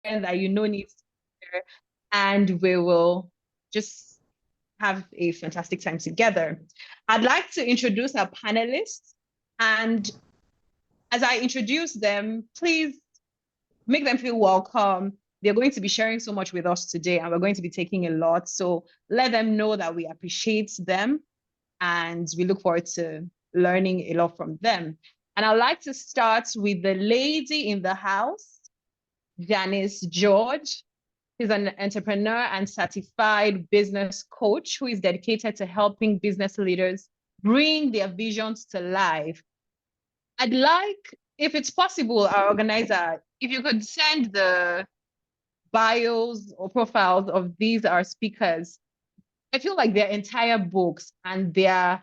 that you know needs to be there, and we will just have a fantastic time together. I'd like to introduce our panelists, and as I introduce them, please make them feel welcome. They're going to be sharing so much with us today, and we're going to be taking a lot. So let them know that we appreciate them and we look forward to learning a lot from them. And I'd like to start with the lady in the house, Janice George. She's an entrepreneur and certified business coach who is dedicated to helping business leaders bring their visions to life. I'd like, if it's possible, our organizer, if you could send the bios or profiles of these our speakers. I feel like they're entire books and they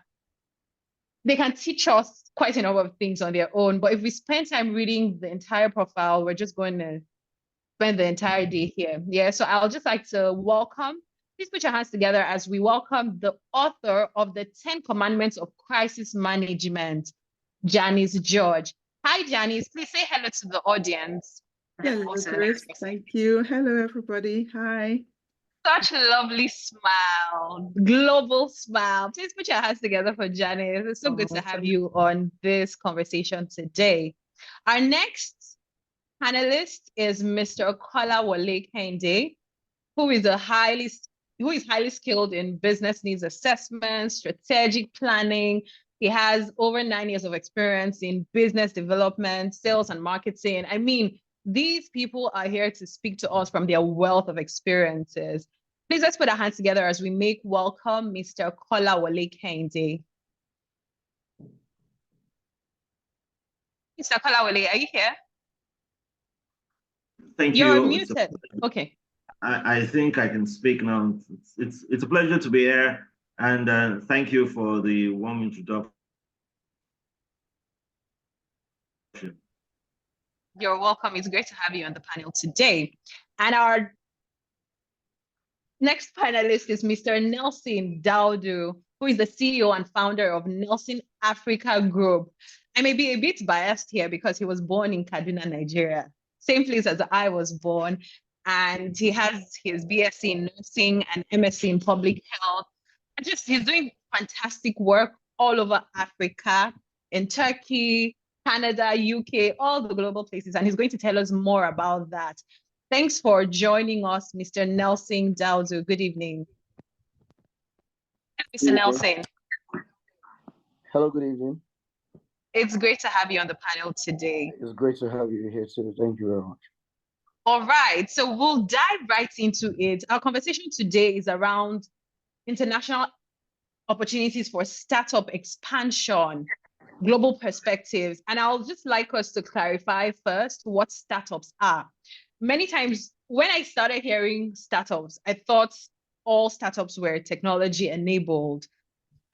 can teach us quite a number of things on their own. But if we spend time reading the entire profile, we're just going to spend the entire day here. Yeah, so I'll just like to welcome, please put your hands together as we welcome the author of the 10 Commandments of Crisis Management, Janice George. Hi, Janice. Please say hello to the audience. Hello, Chris. Thank you. Hello, everybody. Hi. Such a lovely smile, global smile. Please put your hands together for Janice. It's so good to have you on this conversation today. Our next panelist is Mr. Kolawole Kehinde, who is highly skilled in business needs assessment, strategic planning. He has over 9 years of experience in business development, sales, and marketing. I mean, these people are here to speak to us from their wealth of experiences. Please let's put our hands together as we make welcome Mr. Kolawole Kehinde. Mr. Kolawole, are you here? Thank you. You're muted. Okay. I think I can speak now. It's a pleasure to be here, and thank you for the warm introduction. You're welcome. It's great to have you on the panel today. And our next panelist is Mr. Nelson Daudu, who is the CEO and founder of Nelson Africa Group. I may be a bit biased here because he was born in Kaduna, Nigeria, same place as I was born. And he has his BSc in nursing and MSc in public health. And he's doing fantastic work all over Africa, in Turkey, Canada, UK, all the global places. And he's going to tell us more about that. Thanks for joining us, Mr. Nelson Daudu. Good evening. Mr. Nelson. Hello, good evening. It's great to have you on the panel today. It's great to have you here too. Thank you very much. All right, so we'll dive right into it. Our conversation today is around international opportunities for startup expansion, global perspectives. And I'll just like us to clarify first what startups are. Many times when I started hearing startups, I thought all startups were technology enabled.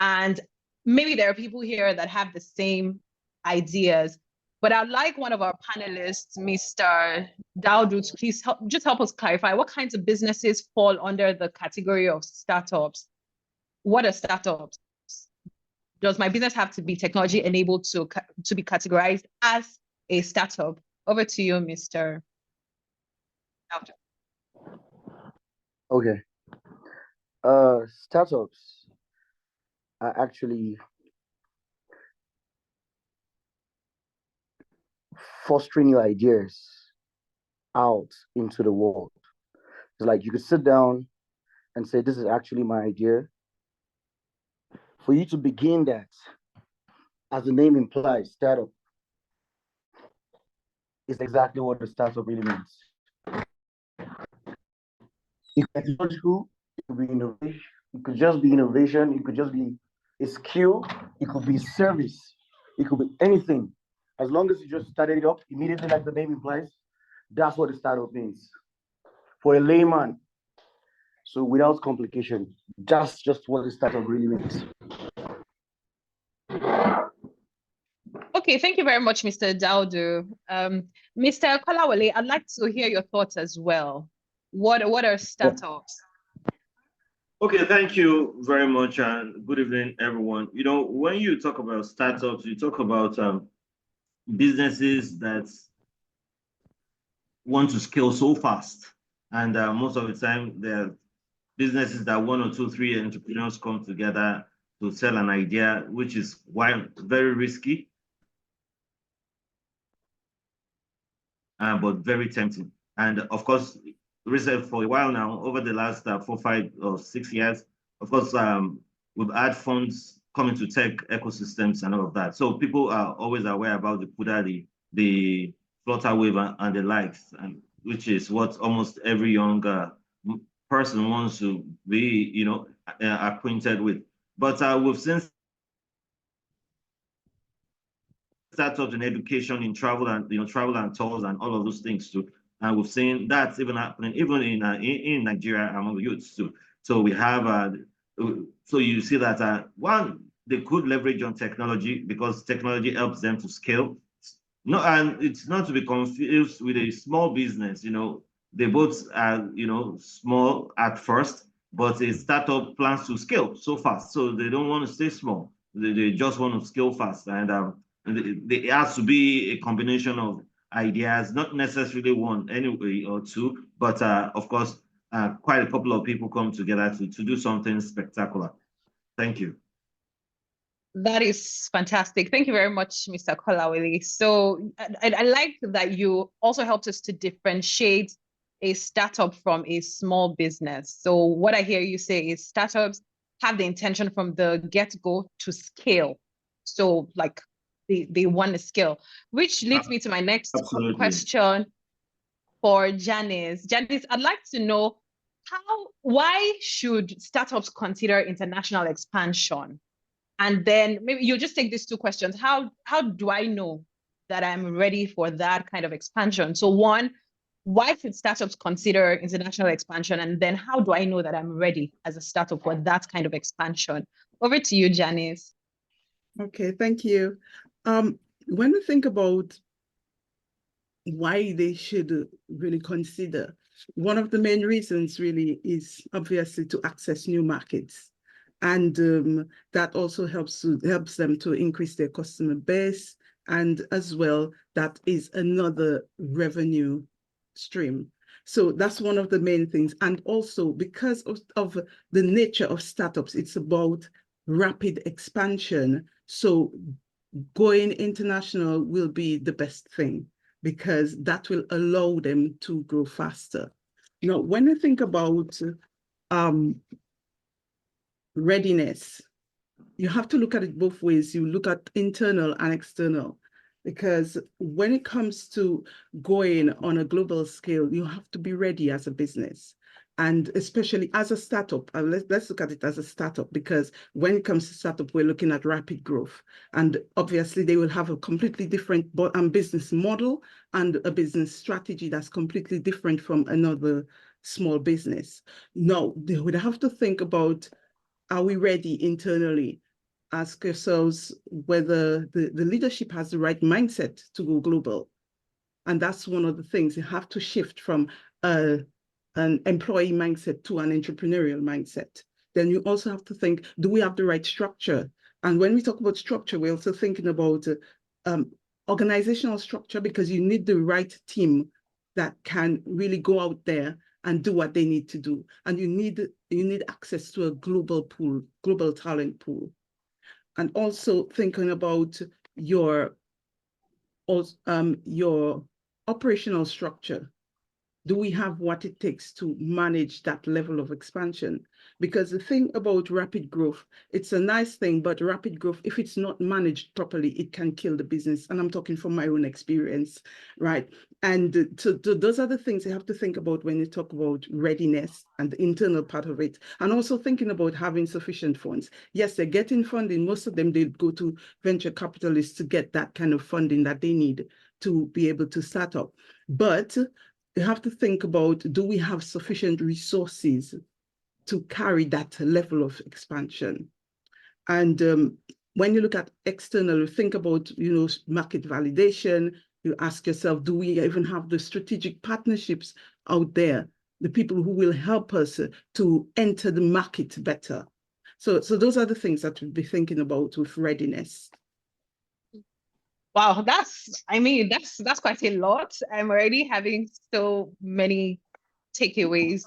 And maybe there are people here that have the same ideas. But I'd like one of our panelists, Mr. Daudu, to please help us clarify what kinds of businesses fall under the category of startups. What are startups? Does my business have to be technology enabled to be categorized as a startup? Over to you, Mr. Daudu. Okay. Startups are actually fostering your ideas out into the world. It's like you could sit down and say, this is actually my idea. For you to begin that, as the name implies, startup, is exactly what the startup really means. It could be technological, it could be innovation, it could just be innovation, it could just be a skill, it could be service, it could be anything. As long as you just started it up immediately, like the name implies, that's what a startup means for a layman. So without complication, that's just what a startup really means. Okay, thank you very much, Mr. Daudu. Mr. Kolawole, I'd like to hear your thoughts as well. What are startups? Okay, thank you very much, and good evening, everyone. You know, when you talk about startups, you talk about businesses that want to scale so fast. And most of the time, they're businesses that 1 or 2, 3 entrepreneurs come together to sell an idea, which is very risky, but very tempting. And of course, recently for a while now, over the last 4, 5, or 6 years, of course, we've had funds coming to tech ecosystems and all of that. So people are always aware about the CUDA, the Flutterwave, and the likes, and which is what almost every young person wants to be, acquainted with. But we've seen startups in education, in travel and travel and tours and all of those things too. And we've seen that's even happening even in Nigeria among the youths too. So we have so you see that one, they could leverage on technology because technology helps them to scale. No, and it's not to be confused with a small business. They both are small at first, but a startup plans to scale so fast, so they don't want to stay small. They just want to scale fast, and it has to be a combination of ideas, not necessarily one anyway or two, but of course, quite a couple of people come together to do something spectacular. Thank you. That is fantastic. Thank you very much, Mr. Kolawole. So I like that you also helped us to differentiate a startup from a small business. So what I hear you say is startups have the intention from the get-go to scale. So like they want to scale, which leads me to my next question for Janice. Janice, I'd like to know why should startups consider international expansion? And then maybe you'll just take these two questions. How do I know that I'm ready for that kind of expansion? So one, why should startups consider international expansion? And then how do I know that I'm ready as a startup for that kind of expansion? Over to you, Janice. Okay, thank you. When we think about why they should really consider, one of the main reasons really is obviously to access new markets. And that also helps them to increase their customer base. And as well, that is another revenue stream. So that's one of the main things. And also because of the nature of startups, it's about rapid expansion. So going international will be the best thing because that will allow them to grow faster. Now, when I think about readiness, you have to look at it both ways. You look at internal and external, because when it comes to going on a global scale, you have to be ready as a business. And especially as a startup, let's look at it as a startup, because when it comes to startup, we're looking at rapid growth. And obviously they will have a completely different business model and a business strategy that's completely different from another small business. Now, they would have to think about, are we ready internally? Ask yourselves whether the leadership has the right mindset to go global. And that's one of the things. You have to shift from an employee mindset to an entrepreneurial mindset. Then you also have to think, do we have the right structure? And when we talk about structure, we're also thinking about organizational structure, because you need the right team that can really go out there and do what they need to do. And you need access to a global pool, global talent pool. And also thinking about your operational structure. Do we have what it takes to manage that level of expansion? Because the thing about rapid growth, it's a nice thing, but rapid growth, if it's not managed properly, it can kill the business. And I'm talking from my own experience, right? And so those are the things you have to think about when you talk about readiness and the internal part of it. And also thinking about having sufficient funds. Yes, they're getting funding. Most of them, they go to venture capitalists to get that kind of funding that they need to be able to start up. But you have to think about, do we have sufficient resources to carry that level of expansion? And when you look at external, you think about, market validation. You ask yourself, do we even have the strategic partnerships out there, the people who will help us to enter the market better? So those are the things that we'll be thinking about with readiness. Wow, that's quite a lot. I'm already having so many takeaways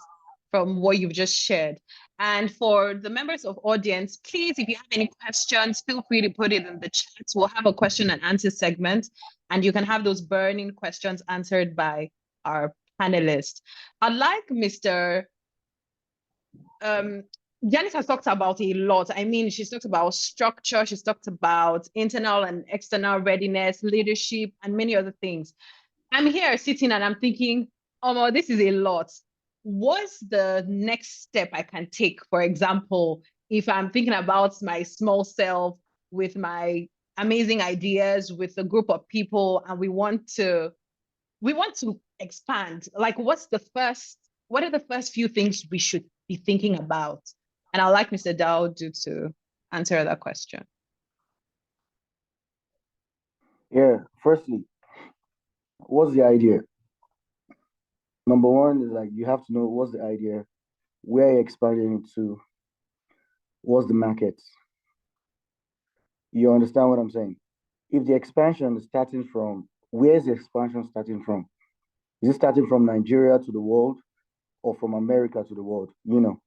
from what you've just shared. And for the members of audience, please, if you have any questions, feel free to put it in the chat. We'll have a question and answer segment, and you can have those burning questions answered by our panelists. I'd like Mr. Janice has talked about a lot. I mean, she's talked about structure, she's talked about internal and external readiness, leadership, and many other things. I'm here sitting and I'm thinking, oh, this is a lot. What's the next step I can take? For example, if I'm thinking about my small self with my amazing ideas with a group of people and we want to expand, like what are the first few things we should be thinking about? And I'd like Mr. Daudu to answer that question. Yeah, firstly, what's the idea? Number one is like you have to know what's the idea, where you're expanding into, what's the market. You understand what I'm saying? If the expansion is starting from, where's the expansion starting from? Is it starting from Nigeria to the world or from America to the world? You know,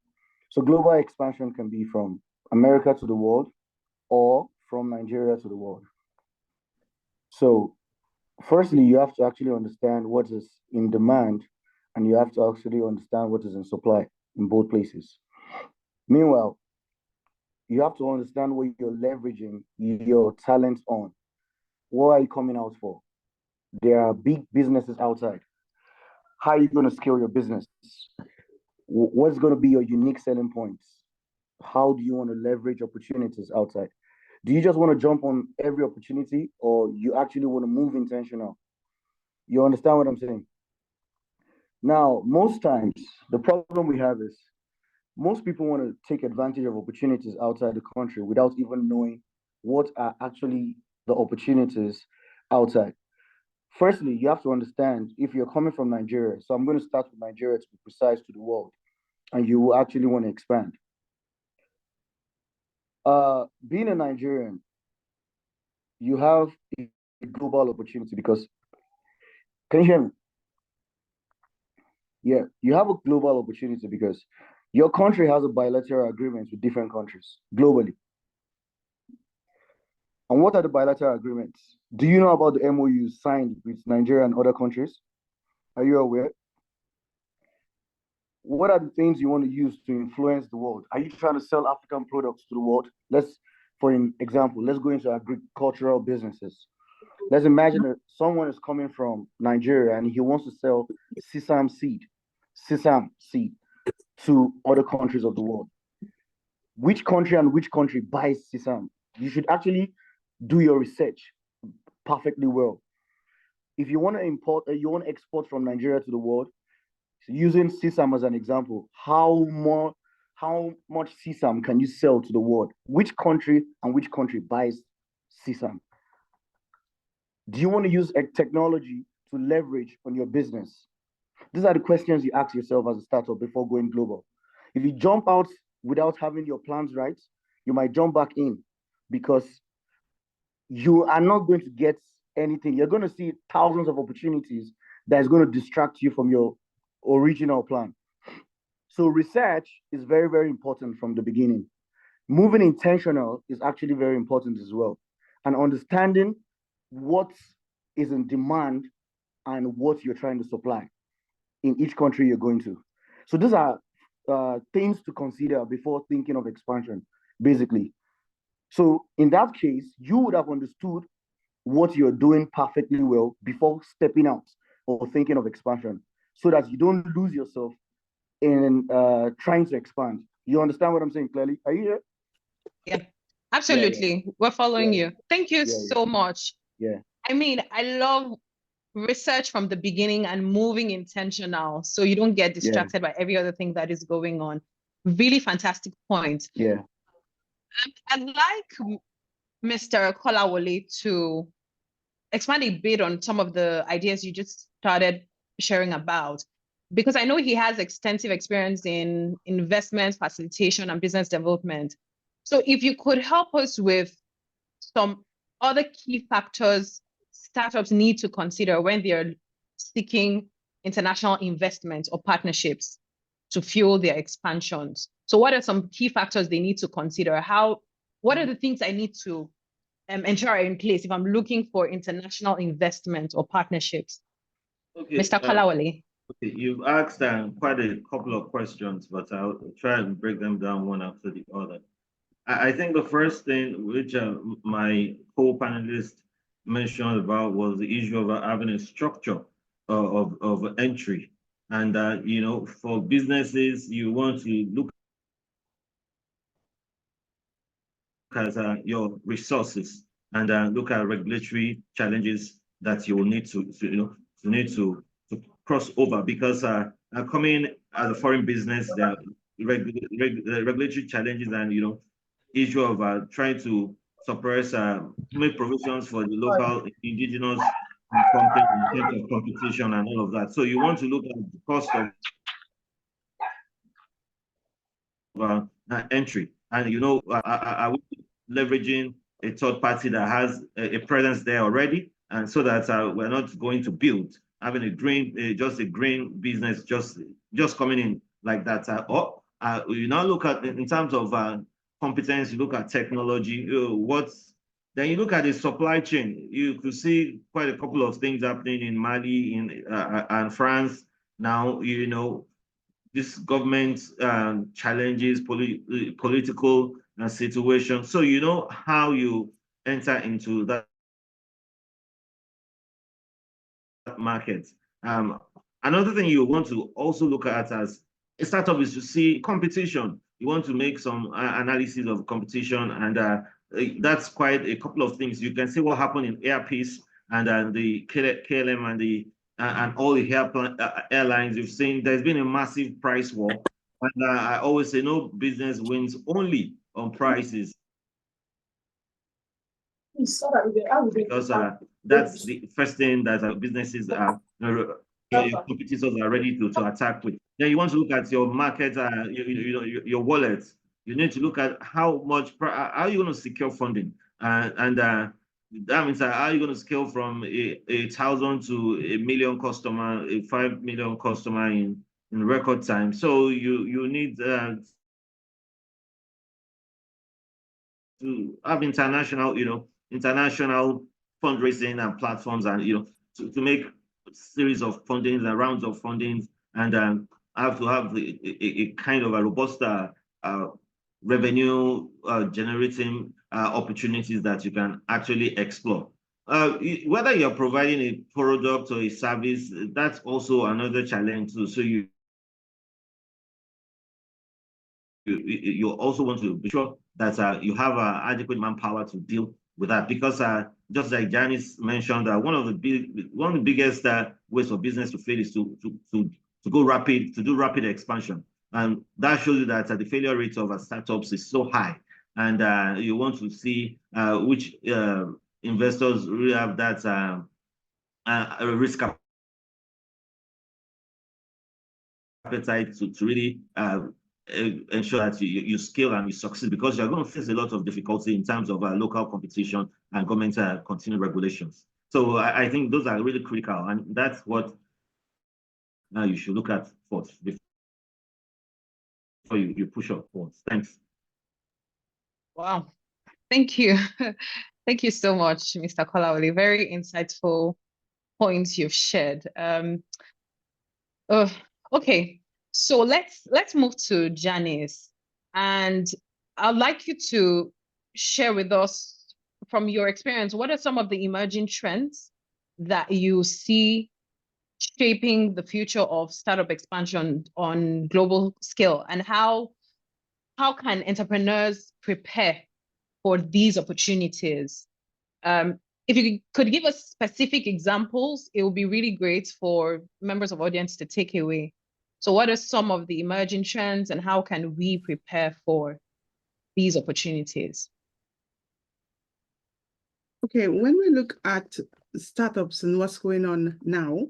so global expansion can be from America to the world or from Nigeria to the world. So firstly, you have to actually understand what is in demand and you have to actually understand what is in supply in both places. Meanwhile, you have to understand what you're leveraging your talents on. What are you coming out for? There are big businesses outside. How are you going to scale your business? What's going to be your unique selling points? How do you want to leverage opportunities outside? Do you just want to jump on every opportunity or you actually want to move intentional? You understand what I'm saying? Now, most times, the problem we have is most people want to take advantage of opportunities outside the country without even knowing what are actually the opportunities outside. Firstly, you have to understand if you're coming from Nigeria. So I'm going to start with Nigeria to be precise to the world, and you will actually want to expand. Being a Nigerian, you have a global opportunity because, can you hear me? Yeah, you have a global opportunity because your country has a bilateral agreement with different countries globally. And what are the bilateral agreements? Do you know about the MOU signed with Nigeria and other countries? Are you aware? What are the things you want to use to influence the world? Are you trying to sell African products to the world? For an example, let's go into agricultural businesses. Let's imagine that someone is coming from Nigeria and he wants to sell sesame seed to other countries of the world. Which country buys sesame? You should actually do your research perfectly well. If you want to you want to export from Nigeria to the world, using sesame as an example, how much sesame can you sell to the world? Which country buys sesame? Do you want to use technology to leverage on your business? These are the questions you ask yourself as a startup before going global. If you jump out without having your plans right, you might jump back in because you are not going to get anything. You're going to see thousands of opportunities that is going to distract you from your original plan. So research is very, very important from the beginning. Moving intentional is actually very important as well. And understanding what is in demand and what you're trying to supply in each country you're going to. So these are things to consider before thinking of expansion, basically. So in that case, you would have understood what you're doing perfectly well before stepping out or thinking of expansion so that you don't lose yourself in trying to expand. You understand what I'm saying clearly? Are you here? Yeah, absolutely. Yeah. We're following you. Thank you so much. Yeah. I mean, I love research from the beginning and moving intentional so you don't get distracted by every other thing that is going on. Really fantastic point. Yeah. I'd like Mr. Kolawole to expand a bit on some of the ideas you just started sharing about, because I know he has extensive experience in investment facilitation and business development. So if you could help us with some other key factors startups need to consider when they're seeking international investments or partnerships to fuel their expansions? So what are some key factors they need to consider? What are the things I need to ensure are in place if I'm looking for international investment or partnerships? Okay, Mr. Kolawole. okay, you've asked quite a couple of questions, but I'll try and break them down one after the other. I think the first thing which my co-panelist mentioned about was the issue of having a structure of entry. And, you know, for businesses, you want to look at your resources and look at regulatory challenges that you will need to cross over, because coming as a foreign business, there are regulatory challenges and, you know, issue of trying to suppress, make provisions for the local indigenous content in terms of competition and all of that. So you want to look at the cost of entry, and you know, are we leveraging a third party that has a presence there already, and so that we're not going to build having a green, just a green business just coming in like that. Or you now look at in terms of competence, you look at technology, then you look at the supply chain. You could see quite a couple of things happening in Mali, and France. Now, you know, this government challenges, political situation. So you know how you enter into that market. Another thing you want to also look at as a startup is to see competition. You want to make some analysis of competition, and that's quite a couple of things. You can see what happened in Airpeace and the KLM and all the airlines. You've seen there's been a massive price war, and I always say no business wins only on prices, because that's the first thing that businesses are, your competitors are ready to attack with. Then you want to look at your market, your wallet. You need to look at how are you going to secure funding, and that means how are you going to scale from a 1,000 to a million customer, a 5 million customer in record time. So you need to have international fundraising and platforms, and to make series of fundings and rounds of fundings, and have to have a kind of a robust revenue generating opportunities that you can actually explore. Whether you're providing a product or a service, that's also another challenge too. So you also want to be sure that you have adequate manpower to deal with that, because just like Janice mentioned, one of the biggest ways for business to fail is to do rapid expansion, and that shows you that the failure rate of startups is so high, and you want to see which investors really have that risk appetite to really ensure that you scale and you succeed, because you're going to face a lot of difficulty in terms of local competition and government continued regulations. So I think those are really critical, and that's what you should look at first before you push up forwards. Thanks. Wow, thank you. Thank you so much, Mr. Kolawole. Very insightful points you've shared. Okay. So let's move to Janice, and I'd like you to share with us, from your experience, what are some of the emerging trends that you see shaping the future of startup expansion on global scale, and how can entrepreneurs prepare for these opportunities? If you could give us specific examples, it would be really great for members of audience to take away. So what are some of the emerging trends, and how can we prepare for these opportunities? Okay, when we look at startups and what's going on now,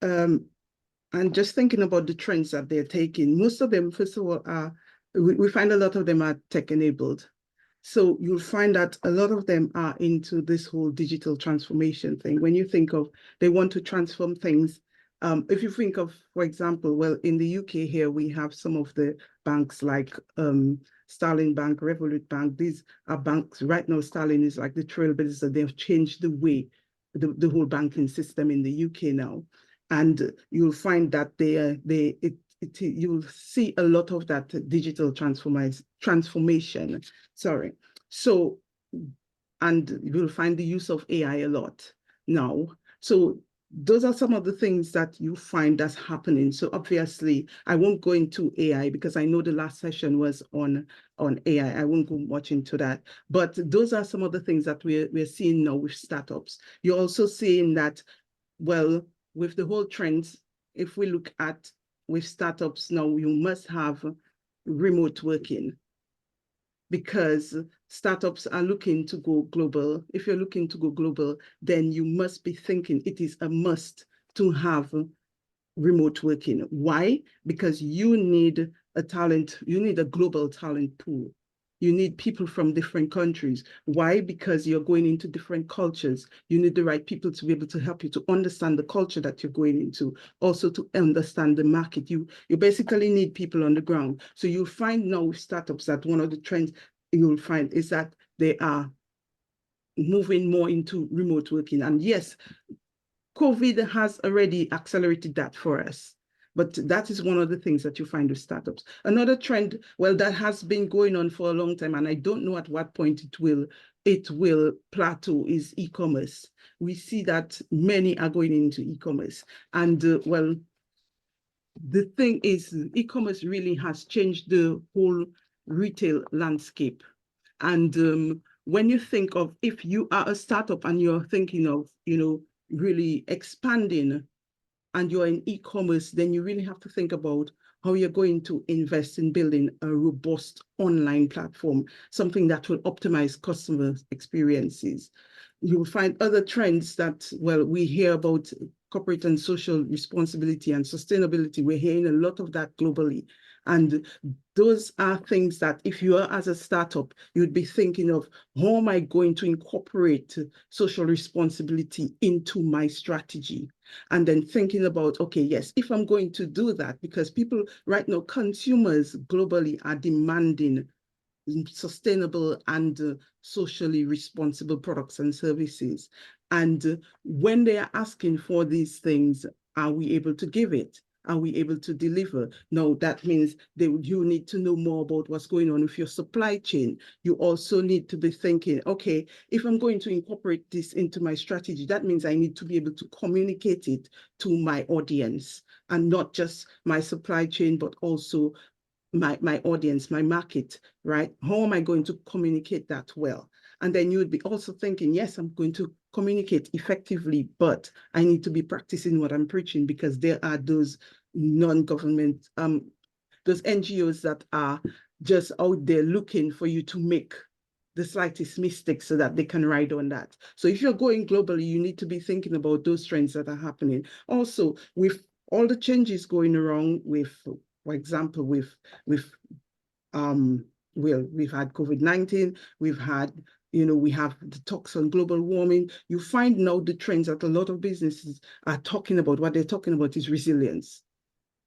and just thinking about the trends that they're taking, most of them, first of all, we find a lot of them are tech-enabled. So you'll find that a lot of them are into this whole digital transformation thing. When you think of, they want to transform things. If you think of, for example, well, in the UK here, we have some of the banks like Starling Bank, Revolut Bank. These are banks. Right now, Starling is like the trailblazer. They've changed the way, the whole banking system in the UK now. And you'll find that you'll see a lot of that digital transformation. Sorry. So, and you'll find the use of AI a lot now. So those are some of the things that you find that's happening. So obviously, I won't go into AI because I know the last session was on AI. I won't go much into that. But those are some of the things that we're seeing now with startups. You're also seeing that, well, with the whole trends, if we look at with startups now, you must have remote working because startups are looking to go global. If you're looking to go global, then you must be thinking it is a must to have remote working. Why? Because you need a talent, you need a global talent pool. You need people from different countries. Why? Because you're going into different cultures. You need the right people to be able to help you to understand the culture that you're going into, also to understand the market. You basically need people on the ground. So you'll find now with startups that one of the trends you'll find is that they are moving more into remote working. And yes, COVID has already accelerated that for us. But that is one of the things that you find with startups. Another trend, well, that has been going on for a long time, and I don't know at what point it will plateau, is e-commerce. We see that many are going into e-commerce. And well, the thing is, e-commerce really has changed the whole retail landscape. And when you think of, if you are a startup and you're thinking of, really expanding and you're in e-commerce, then you really have to think about how you're going to invest in building a robust online platform, something that will optimize customer experiences. You will find other trends that, well, we hear about corporate and social responsibility and sustainability. We're hearing a lot of that globally. And those are things that if you are as a startup, you'd be thinking of, how am I going to incorporate social responsibility into my strategy? And then thinking about, okay, yes, if I'm going to do that, because people right now, consumers globally are demanding sustainable and socially responsible products and services. And when they are asking for these things, are we able to give it? Are we able to deliver? No, that means you need to know more about what's going on with your supply chain. You also need to be thinking, okay, if I'm going to incorporate this into my strategy, that means I need to be able to communicate it to my audience, and not just my supply chain, but also my audience, my market, right? How am I going to communicate that well? And then you would be also thinking, yes, I'm going to communicate effectively, but I need to be practicing what I'm preaching, because there are those non-government, those NGOs that are just out there looking for you to make the slightest mistake so that they can ride on that. So if you're going globally, you need to be thinking about those trends that are happening. Also, with all the changes going around with, for example, we've had COVID-19, we've had, we have the talks on global warming. You find now the trends that a lot of businesses are talking about. What they're talking about is resilience.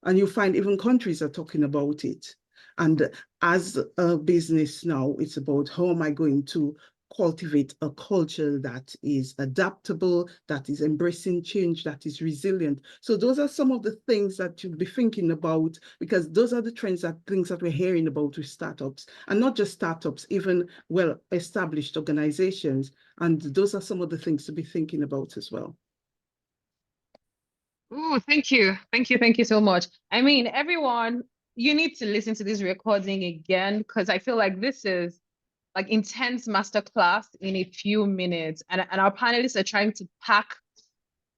And you find even countries are talking about it. And as a business now, it's about how am I going to cultivate a culture that is adaptable, that is embracing change, that is resilient. So those are some of the things that you'll be thinking about, because those are the things that we're hearing about with startups, and not just startups, even well-established organizations. And those are some of the things to be thinking about as well. Oh, thank you. Thank you. Thank you so much. I mean, everyone, you need to listen to this recording again, because I feel like this is like intense masterclass in a few minutes. And our panelists are trying to pack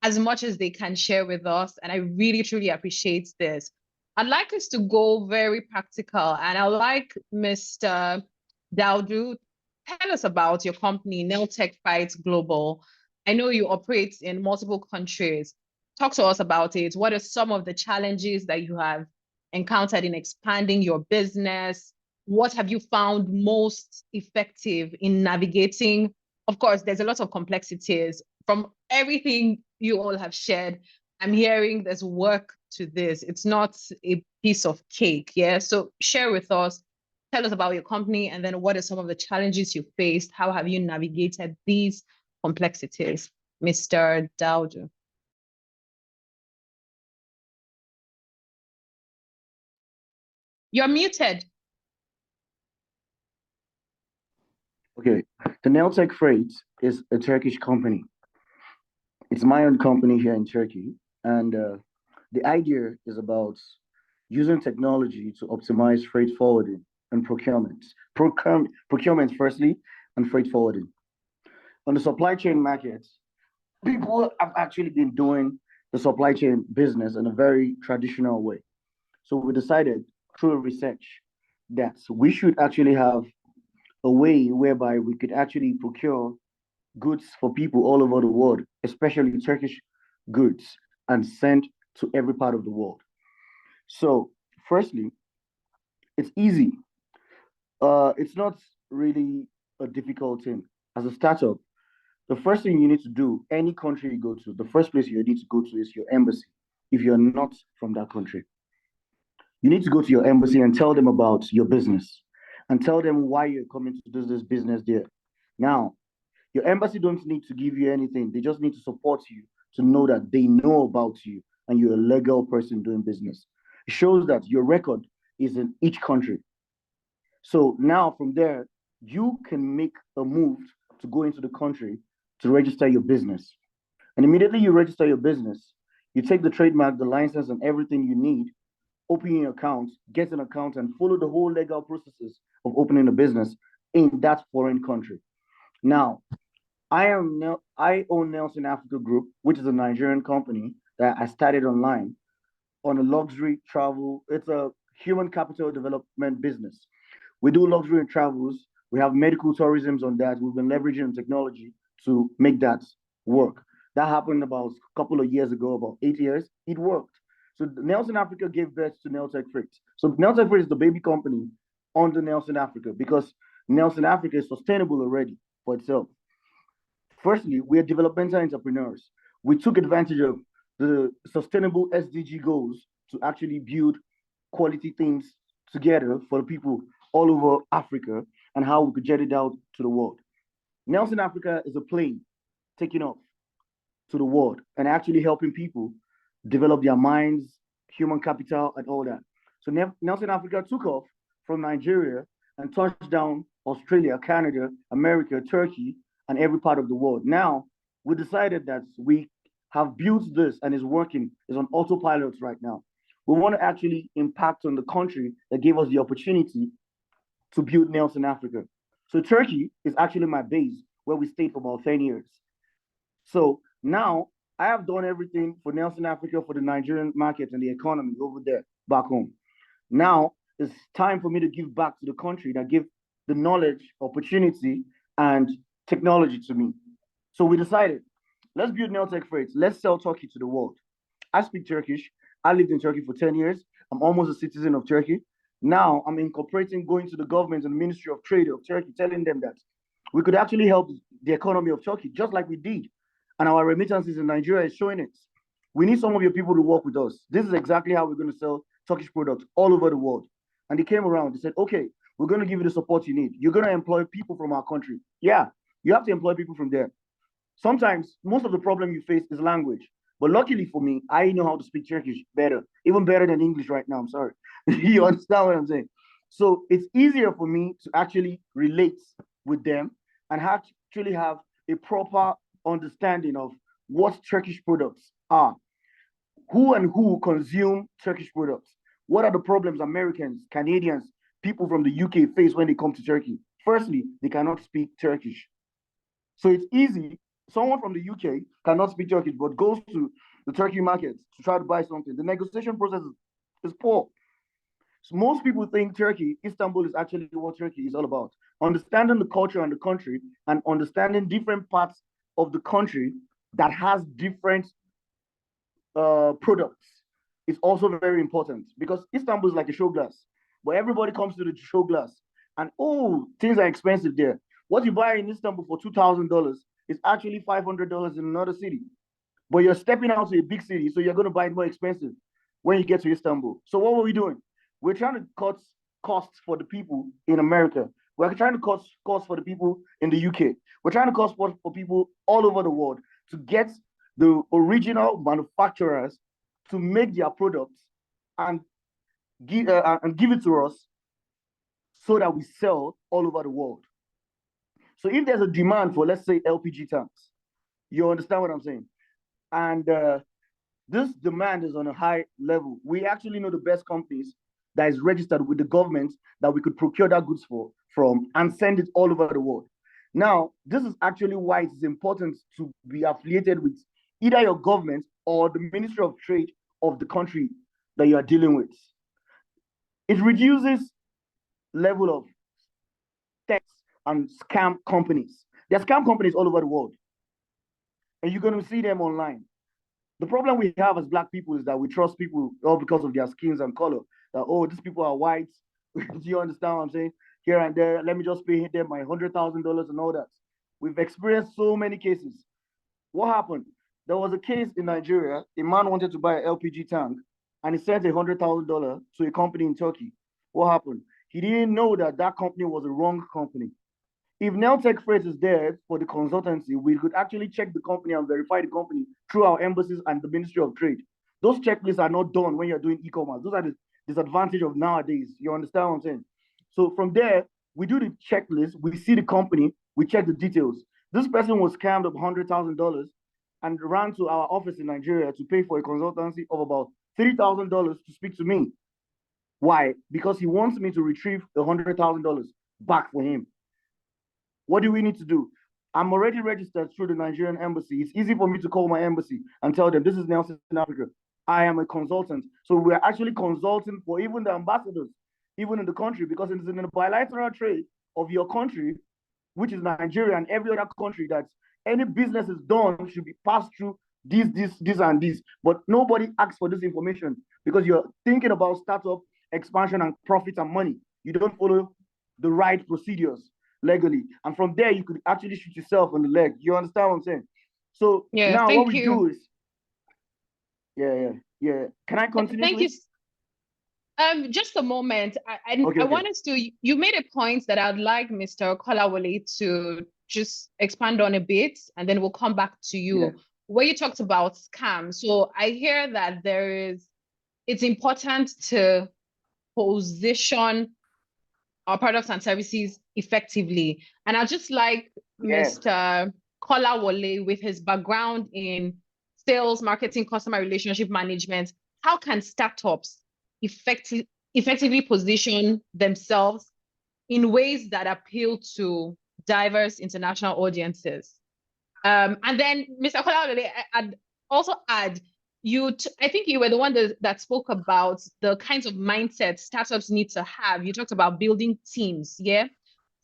as much as they can share with us. And I really, truly appreciate this. I'd like us to go very practical. And I'd like Mr. Daudu, tell us about your company, Neltech Fights Global. I know you operate in multiple countries. Talk to us about it. What are some of the challenges that you have encountered in expanding your business? what have you found most effective in navigating? Of course, there's a lot of complexities from everything you all have shared. I'm hearing there's work to this. It's not a piece of cake. Yeah. So share with us, tell us about your company, and then what are some of the challenges you faced? How have you navigated these complexities, Mr. Daudu? You're muted. Okay, the Nailtech Freight is a Turkish company. It's my own company here in Turkey, and the idea is about using technology to optimize freight forwarding and procurement. Procurement firstly, and freight forwarding. On the supply chain market, people have actually been doing the supply chain business in a very traditional way. So we decided through research that we should actually have a way whereby we could actually procure goods for people all over the world, especially Turkish goods, and send to every part of the world. So, firstly, it's easy. It's not really a difficult thing. As a startup, the first thing you need to do, any country you go to, the first place you need to go to is your embassy. If you're not from that country, you need to go to your embassy and tell them about your business and tell them why you're coming to do this business there. Now, your embassy don't need to give you anything. They just need to support you to know that they know about you and you're a legal person doing business. It shows that your record is in each country. So now from there, you can make a move to go into the country to register your business. And immediately you register your business, you take the trademark, the license, and everything you need, open your account, get an account, and follow the whole legal processes of opening a business in that foreign country. Now, I own Nelson Africa Group, which is a Nigerian company that I started online on a luxury travel. It's a human capital development business. We do luxury and travels. We have medical tourisms on that. We've been leveraging technology to make that work. That happened about a couple of years ago, about 8 years. It worked. So Nelson Africa gave birth to Nailtech Freight. So Nailtech Freight is the baby company under Nelson Africa because Nelson Africa is sustainable already for itself. Firstly, we are developmental entrepreneurs. We took advantage of the sustainable SDG goals to actually build quality things together for the people all over Africa and how we could jet it out to the world. Nelson Africa is a plane taking off to the world and actually helping people develop their minds, human capital, and all that. So Nelson Africa took off from Nigeria and touched down Australia, Canada, America, Turkey, and every part of the world. Now, we decided that we have built this and is working, is on autopilot right now. We want to actually impact on the country that gave us the opportunity to build Nelson Africa. So Turkey is actually my base where we stayed for about 10 years. So now I have done everything for Nelson Africa, for the Nigerian market and the economy over there back home. Now it's time for me to give back to the country that give the knowledge, opportunity, and technology to me. So we decided, let's build Nailtech Freight. Let's sell Turkey to the world. I speak Turkish. I lived in Turkey for 10 years. I'm almost a citizen of Turkey. Now I'm incorporating, going to the government and Ministry of Trade of Turkey, telling them that we could actually help the economy of Turkey, just like we did. And our remittances in Nigeria is showing it. We need some of your people to work with us. This is exactly how we're going to sell Turkish products all over the world. And they came around, they said, okay, we're going to give you the support you need. You're going to employ people from our country. Yeah, you have to employ people from there. Sometimes, most of the problem you face is language. But luckily for me, I know how to speak Turkish better, even better than English right now. I'm sorry. You understand what I'm saying? So it's easier for me to actually relate with them and actually have a proper understanding of what Turkish products are, who and who consume Turkish products, what are the problems Americans, Canadians, people from the UK face when they come to Turkey. Firstly, they cannot speak Turkish. So it's easy. Someone from the UK cannot speak Turkish, but goes to the Turkey market to try to buy something. The negotiation process is poor. So most people think Turkey, Istanbul is actually what Turkey is all about. Understanding the culture and the country and understanding different parts of the country that has different products is also very important because Istanbul is like a show glass. but everybody comes to the show glass, and oh, things are expensive there. What you buy in Istanbul for $2,000 is actually $500 in another city. But you're stepping out to a big city, so you're going to buy it more expensive when you get to Istanbul. So what were we doing? We're trying to cut costs for the people in America. We're trying to cut costs for the people in the UK. We're trying to cut costs for people all over the world to get the original manufacturers to make their products and give it to us so that we sell all over the world. So if there's a demand for, let's say, LPG tanks, you understand what I'm saying? And this demand is on a high level. We actually know the best companies that is registered with the government that we could procure that goods from and send it all over the world. Now, this is actually why it is important to be affiliated with either your government or the Ministry of Trade of the country that you are dealing with. It reduces level of theft and scam companies. There are scam companies all over the world, and you're going to see them online. The problem we have as Black people is that we trust people all because of their skins and color. That, oh, these people are white. Do you understand what I'm saying? Here and there, let me just pay them my $100,000 and all that. We've experienced so many cases. What happened? There was a case in Nigeria. A man wanted to buy an LPG tank, and he sent $100,000 to a company in Turkey. What happened? He didn't know that that company was a wrong company. If Neltec Freight is there for the consultancy, we could actually check the company and verify the company through our embassies and the Ministry of Trade. Those checklists are not done when you're doing e-commerce. Those are the disadvantage of nowadays. You understand what I'm saying? So from there, we do the checklist, we see the company, we check the details. This person was scammed of $100,000 and ran to our office in Nigeria to pay for a consultancy of about $3,000 to speak to me. Why? Because he wants me to retrieve the $100,000 back for him. What do we need to do? I'm already registered through the Nigerian embassy. It's easy for me to call my embassy and tell them, this is Nelson in Africa. I am a consultant. So we're actually consulting for even the ambassadors, even in the country, because it's in the bilateral trade of your country, which is Nigeria, and every other country that any business is done should be passed through this, and this. But nobody asks for this information because you're thinking about startup, expansion, and profit and money. You don't follow the right procedures legally. And from there, you could actually shoot yourself on the leg. You understand what I'm saying? So Yeah, now what we you. do is, yeah. Can I continue, Thank please? you. Just a moment. I Okay. want us to, you made a point that I'd like Mr. Kolawole to just expand on a bit, and then we'll come back to you. Yeah. Where you talked about scams. So I hear that it's important to position our products and services effectively. And I'd just like Mr. Kolawole, with his background in sales, marketing, customer relationship management, how can startups effectively position themselves in ways that appeal to diverse international audiences? And then, Mr. Kolawole, I'd also add, I think you were the one that spoke about the kinds of mindset startups need to have. You talked about building teams, yeah?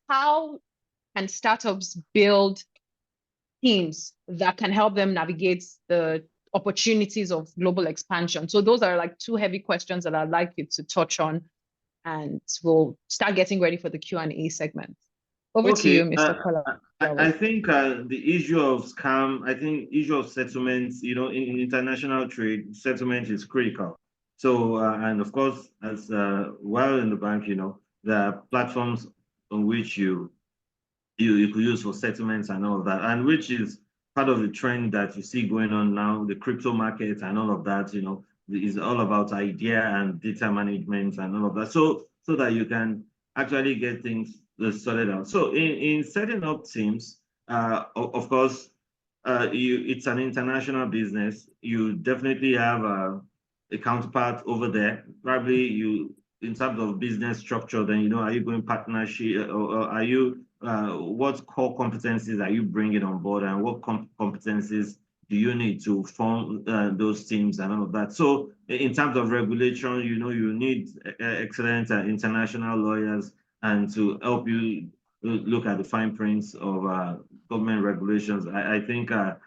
How can startups build teams that can help them navigate the opportunities of global expansion? So those are like two heavy questions that I'd like you to touch on, and we'll start getting ready for the Q&A segment. Over to you, Mr. Kolawole. I think the issue of scam, I think issue of settlements, in international trade, settlement is critical. So, and of course, as well in the bank, there are platforms on which you could use for settlements and all of that, and which is part of the trend that you see going on now, the crypto market and all of that, is all about idea and data management and all of that. So that you can actually get things sorted out. So in setting up teams, of course, it's an international business. You definitely have a counterpart over there. Probably in terms of business structure, then, are you going partnership, or are you, what core competencies are you bringing on board, and what competencies do you need to form those teams and all of that? So in terms of regulation, you need excellent international lawyers and to help you look at the fine prints of government regulations. I think my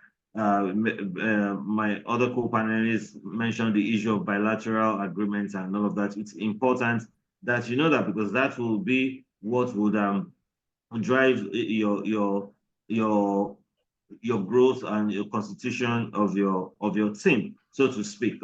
other co-panelists mentioned the issue of bilateral agreements and all of that. It's important that you know that, because that will be what would drive your growth and your constitution of your team, so to speak.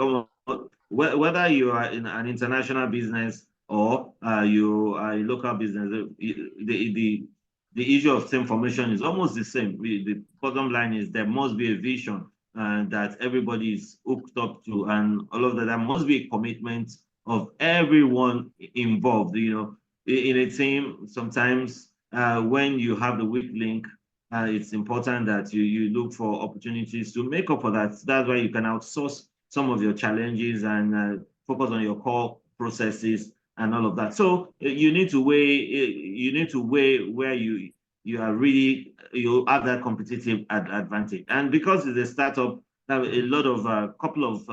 Whether you are in an international business or you are a local business, the issue of team formation is almost the same. The bottom line is there must be a vision that everybody is hooked up to, and all of that. There must be a commitment of everyone involved. You know, in a team, sometimes when you have the weak link, it's important that you look for opportunities to make up for that. That's why you can outsource some of your challenges and focus on your core processes and all of that. So you need to weigh where you are really, you have that competitive advantage. And because it's a startup, a lot of couple of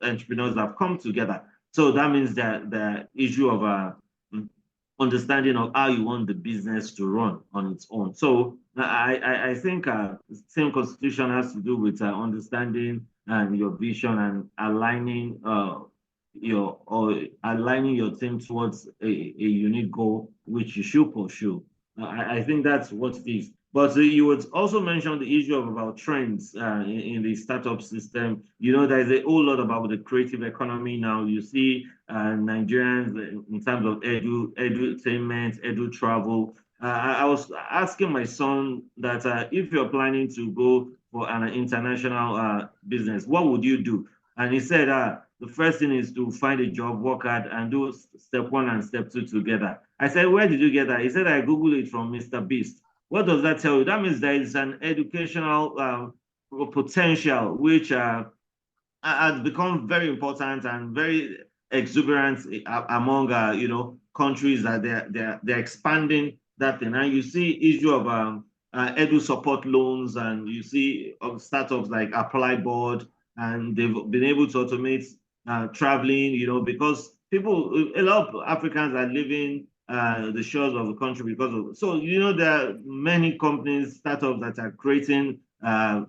entrepreneurs have come together. So that means that the issue of understanding of how you want the business to run on its own. So I think same constitution has to do with understanding and your vision and aligning your team towards a unique goal which you should pursue. I think that's what it is. But you would also mention the issue of about trends in the startup system. You know, there's a whole lot about the creative economy now. You see Nigerians in terms of edutainment, edu travel. I was asking my son that if you're planning to go for an international business, what would you do? And he said the first thing is to find a job, work hard, and do step 1 and step 2 together. I said, where did you get that? He said, I Googled it from Mr. Beast. What does that tell you? That means there is an educational potential which has become very important and very exuberant among countries that they're expanding that thing. And you see issue of edu support loans, and you see startups like Apply Board, and they've been able to automate traveling, because a lot of Africans are living the shores of the country because of, so there are many companies, startups that are creating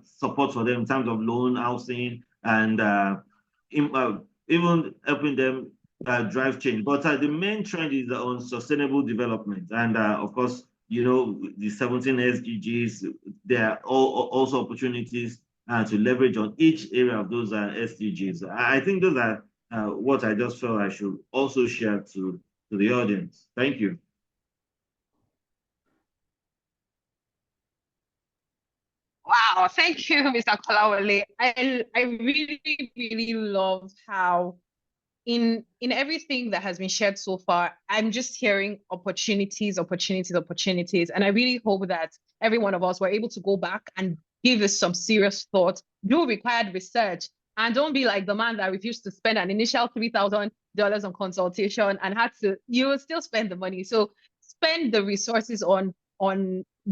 support for them in terms of loan, housing, and even helping them drive change. But the main trend is on sustainable development, and of course, the 17 SDGs. There are also opportunities to leverage on each area of those SDGs. I think those are what I just felt I should also share to the audience. Thank you. Wow, thank you, Mr. Kolawole. I really, really love how in everything that has been shared so far, I'm just hearing opportunities. And I really hope that every one of us were able to go back and give this some serious thought, do required research, and don't be like the man that refused to spend an initial $3,000 on consultation and you will still spend the money. So spend the resources on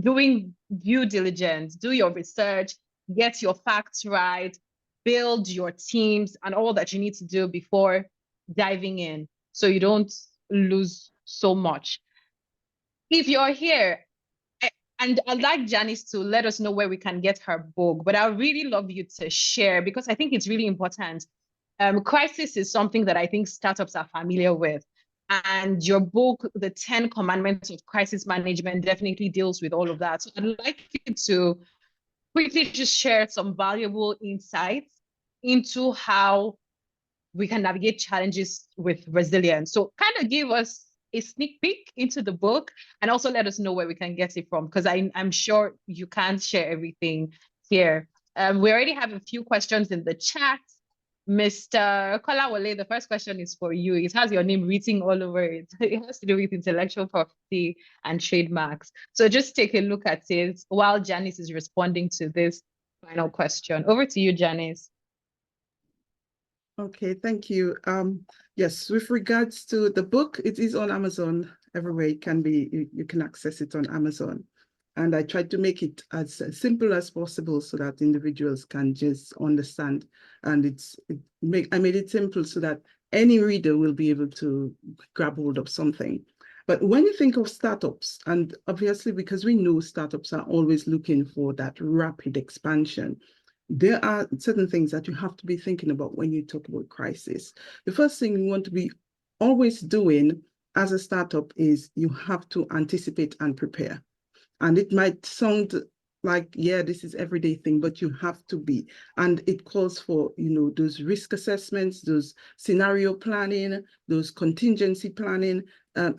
doing due diligence, do your research, get your facts right, build your teams and all that you need to do before diving in, so you don't lose so much. If you're here, and I'd like Janice to let us know where we can get her book, but I would really love you to share, because I think it's really important. Crisis is something that I think startups are familiar with. And your book, The 10 Commandments of Crisis Management, definitely deals with all of that. So I'd like you to quickly just share some valuable insights into how we can navigate challenges with resilience. So kind of give us a sneak peek into the book, and also let us know where we can get it from, because I'm sure you can't share everything here. We already have a few questions in the chat. Mr. Kolawole, the first question is for you. It has your name written all over it. It has to do with intellectual property and trademarks. So just take a look at it while Janice is responding to this final question. Over to you, Janice. Okay, thank you. Yes, with regards to the book, it is on Amazon. Everywhere it can be, you can access it on Amazon. And I tried to make it as simple as possible so that individuals can just understand. And I made it simple so that any reader will be able to grab hold of something. But when you think of startups, and obviously because we know startups are always looking for that rapid expansion, there are certain things that you have to be thinking about when you talk about crisis. The first thing, you want to be always doing as a startup is you have to anticipate and prepare. And it might sound like, yeah, this is everyday thing, but you have to be. And it calls for, those risk assessments, those scenario planning, those contingency planning,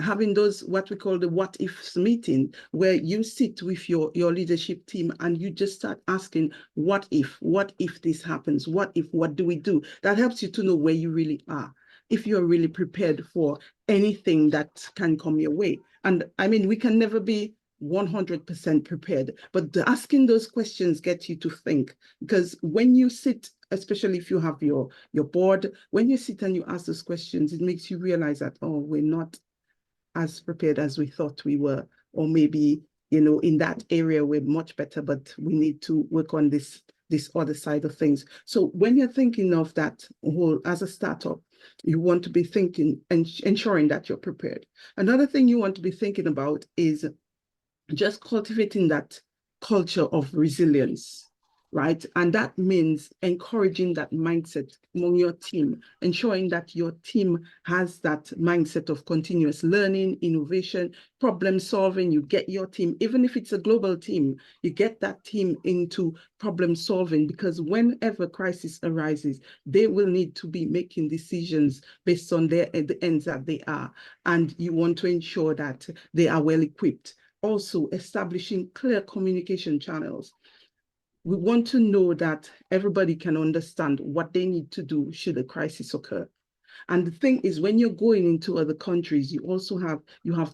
having those, what we call the what ifs meeting, where you sit with your leadership team and you just start asking, what if this happens? What do we do? That helps you to know where you really are, if you're really prepared for anything that can come your way. And I mean, we can never be 100% prepared, but asking those questions get you to think, because when you sit, especially if you have your board, when you sit and you ask those questions, it makes you realize that, oh, we're not as prepared as we thought we were, or maybe, in that area we're much better, but we need to work on this other side of things. So when you're thinking of that whole, as a startup, you want to be thinking and ensuring that you're prepared. Another thing you want to be thinking about is just cultivating that culture of resilience, right? And that means encouraging that mindset among your team, ensuring that your team has that mindset of continuous learning, innovation, problem solving. You get your team, even if it's a global team, you get that team into problem solving, because whenever crisis arises, they will need to be making decisions based on the ends that they are. And you want to ensure that they are well equipped. Also, establishing clear communication channels. We want to know that everybody can understand what they need to do should a crisis occur. And the thing is, when you're going into other countries, you also have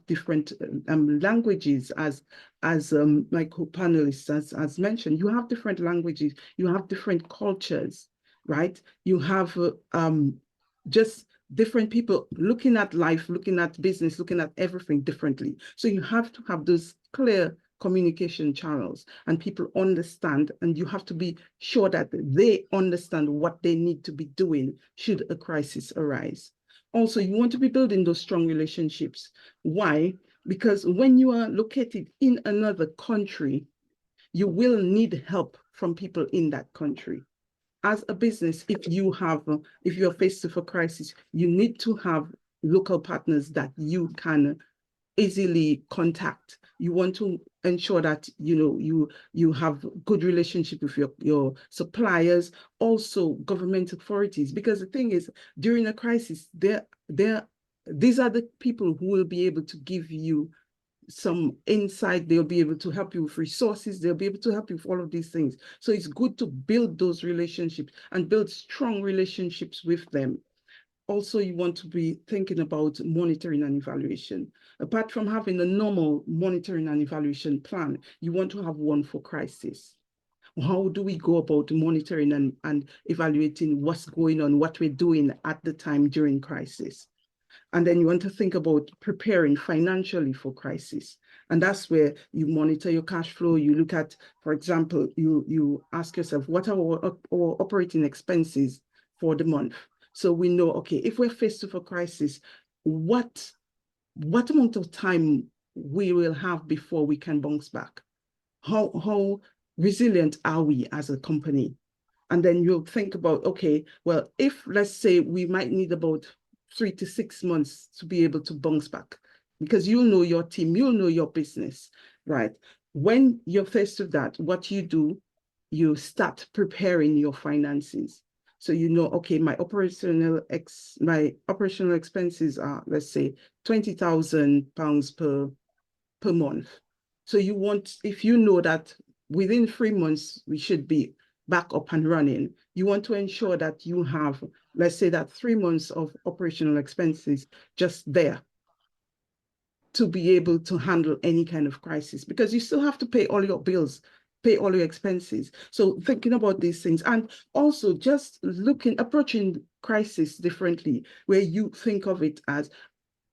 different languages, as my co-panelists has mentioned. You have different languages, you have different cultures, right? You have just different people looking at life, looking at business, looking at everything differently. So you have to have those clear communication channels, and people understand, and you have to be sure that they understand what they need to be doing should a crisis arise. Also, you want to be building those strong relationships. Why? Because when you are located in another country, you will need help from people in that country. As a business, if you're faced with a crisis, you need to have local partners that you can easily contact. You want to ensure that you have good relationship with your suppliers, also government authorities, because the thing is, during a crisis, these are the people who will be able to give you some insight. They'll be able to help you with resources. They'll be able to help you with all of these things. So it's good to build those relationships and build strong relationships with them. Also, you want to be thinking about monitoring and evaluation. Apart from having a normal monitoring and evaluation plan, you want to have one for crisis. How do we go about monitoring and evaluating what's going on, what we're doing at the time during crisis? And then you want to think about preparing financially for crisis. And that's where you monitor your cash flow. You look at, for example, you ask yourself, what are our operating expenses for the month? So we know, okay, if we're faced with a crisis, what amount of time we will have before we can bounce back? How resilient are we as a company? And then you'll think about, okay, well, if let's say we might need about 3 to 6 months to be able to bounce back, because you'll know your team, you'll know your business, right? When you're faced with that, what you do, you start preparing your finances. So you know, okay, my operational expenses are, let's say, £20,000 per month. So you want, if you know that within 3 months we should be back up and running, you want to ensure that you have, let's say, that 3 months of operational expenses just there to be able to handle any kind of crisis, because you still have to pay all your bills, pay all your expenses. So thinking about these things, and also just approaching crisis differently, where you think of it as,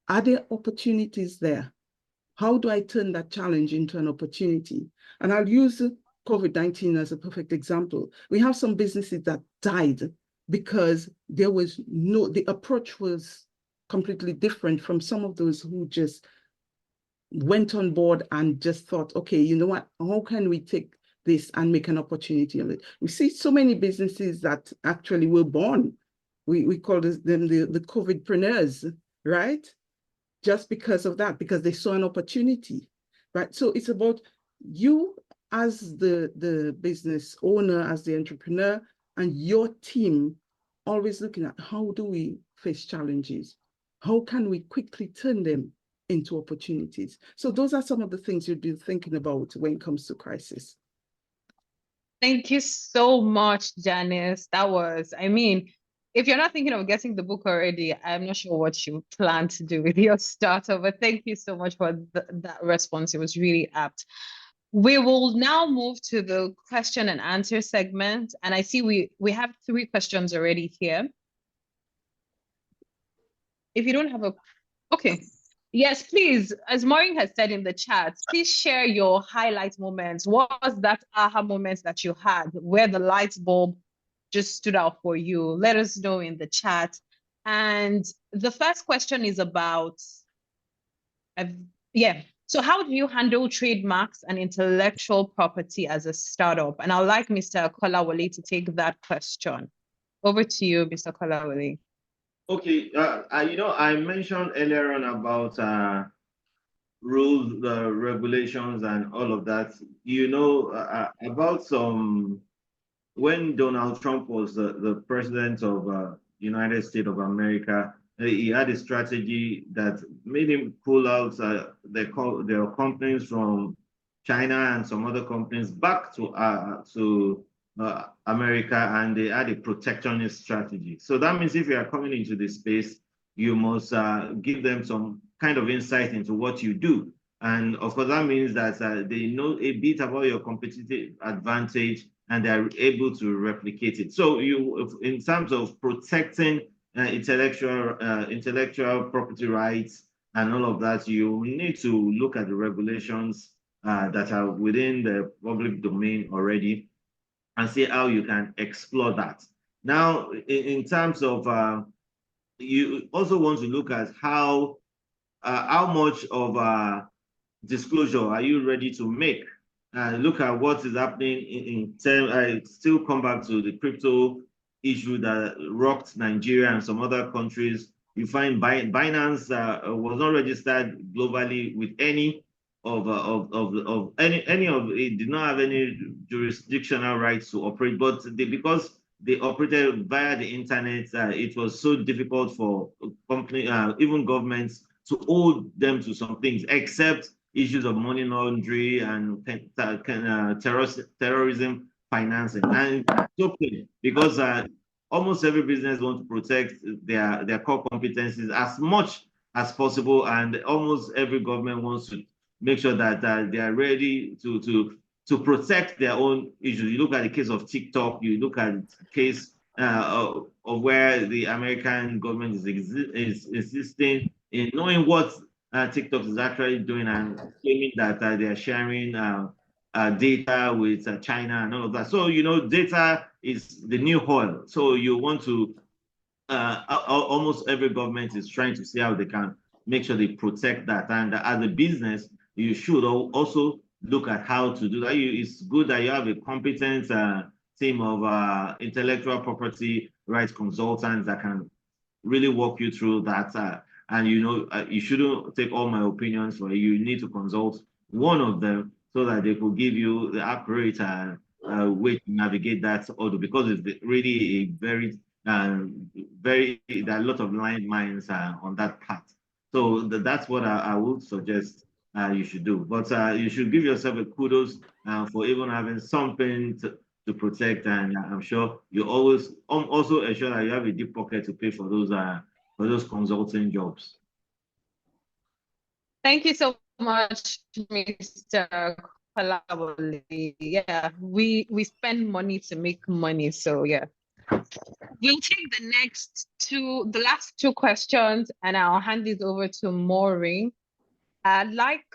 are there opportunities there? How do I turn that challenge into an opportunity? And I'll use COVID-19 as a perfect example. We have some businesses that died because the approach was completely different from some of those who just went on board and just thought, okay, you know what, how can we take this and make an opportunity of it? We see so many businesses that actually were born. We call them the COVIDpreneurs, right? Just because of that, because they saw an opportunity, right? So it's about you as the business owner, as the entrepreneur, and your team always looking at how do we face challenges? How can we quickly turn them into opportunities? So those are some of the things you'd be thinking about when it comes to crisis. Thank you so much, Janice. That was, I mean, if you're not thinking of getting the book already, I'm not sure what you plan to do with your startup, but thank you so much for that response. It was really apt. We will now move to the question and answer segment. And I see we have 3 questions already here. If you don't have a, okay. Yes, please. As Maureen has said in the chat, please share your highlight moments. What was that aha moment that you had where the light bulb just stood out for you? Let us know in the chat. And the first question is about, so how do you handle trademarks and intellectual property as a startup? And I'd like Mr. Kolawole to take that question. Over to you, Mr. Kolawole. Okay, I mentioned earlier on about rules, regulations, and all of that. About when Donald Trump was the president of United States of America, he had a strategy that made him pull out their companies from China and some other companies back to America, and they had a protectionist strategy. So that means if you are coming into this space, you must give them some kind of insight into what you do. And of course, that means that they know a bit about your competitive advantage and they're able to replicate it. So in terms of protecting intellectual property rights and all of that, you need to look at the regulations that are within the public domain already and see how you can explore that. Now, in terms of, you also want to look at how much of disclosure are you ready to make? Look at what is happening in terms, I still come back to the crypto issue that rocked Nigeria and some other countries. You find Binance was not registered globally with any it did not have any jurisdictional rights to operate, but because they operated via the internet, it was so difficult for company, even governments, to hold them to some things, except issues of money laundering and terrorism financing. And it's okay because almost every business wants to protect their core competencies as much as possible, and almost every government wants to make sure that they are ready to protect their own issues. You look at the case of TikTok, you look at the case of where the American government is insisting in knowing what TikTok is actually doing and claiming that they are sharing data with China and all of that. So, data is the new oil. So you want to, almost every government is trying to see how they can make sure they protect that. And as a business, you should also look at how to do that. It's good that you have a competent team of intellectual property rights consultants that can really walk you through that. And you shouldn't take all my opinions for you. You need to consult one of them so that they could give you the accurate way to navigate that order, because it's really a very, there are a lot of landmines on that path. So that's what I would suggest you should do. But you should give yourself a kudos for even having something to protect, and I'm sure you always also ensure that you have a deep pocket to pay for those consulting jobs. Thank you so much, Mr. Kolawole. Yeah, we spend money to make money, so yeah. We'll take the last 2 questions, and I'll hand this over to Maureen. I'd like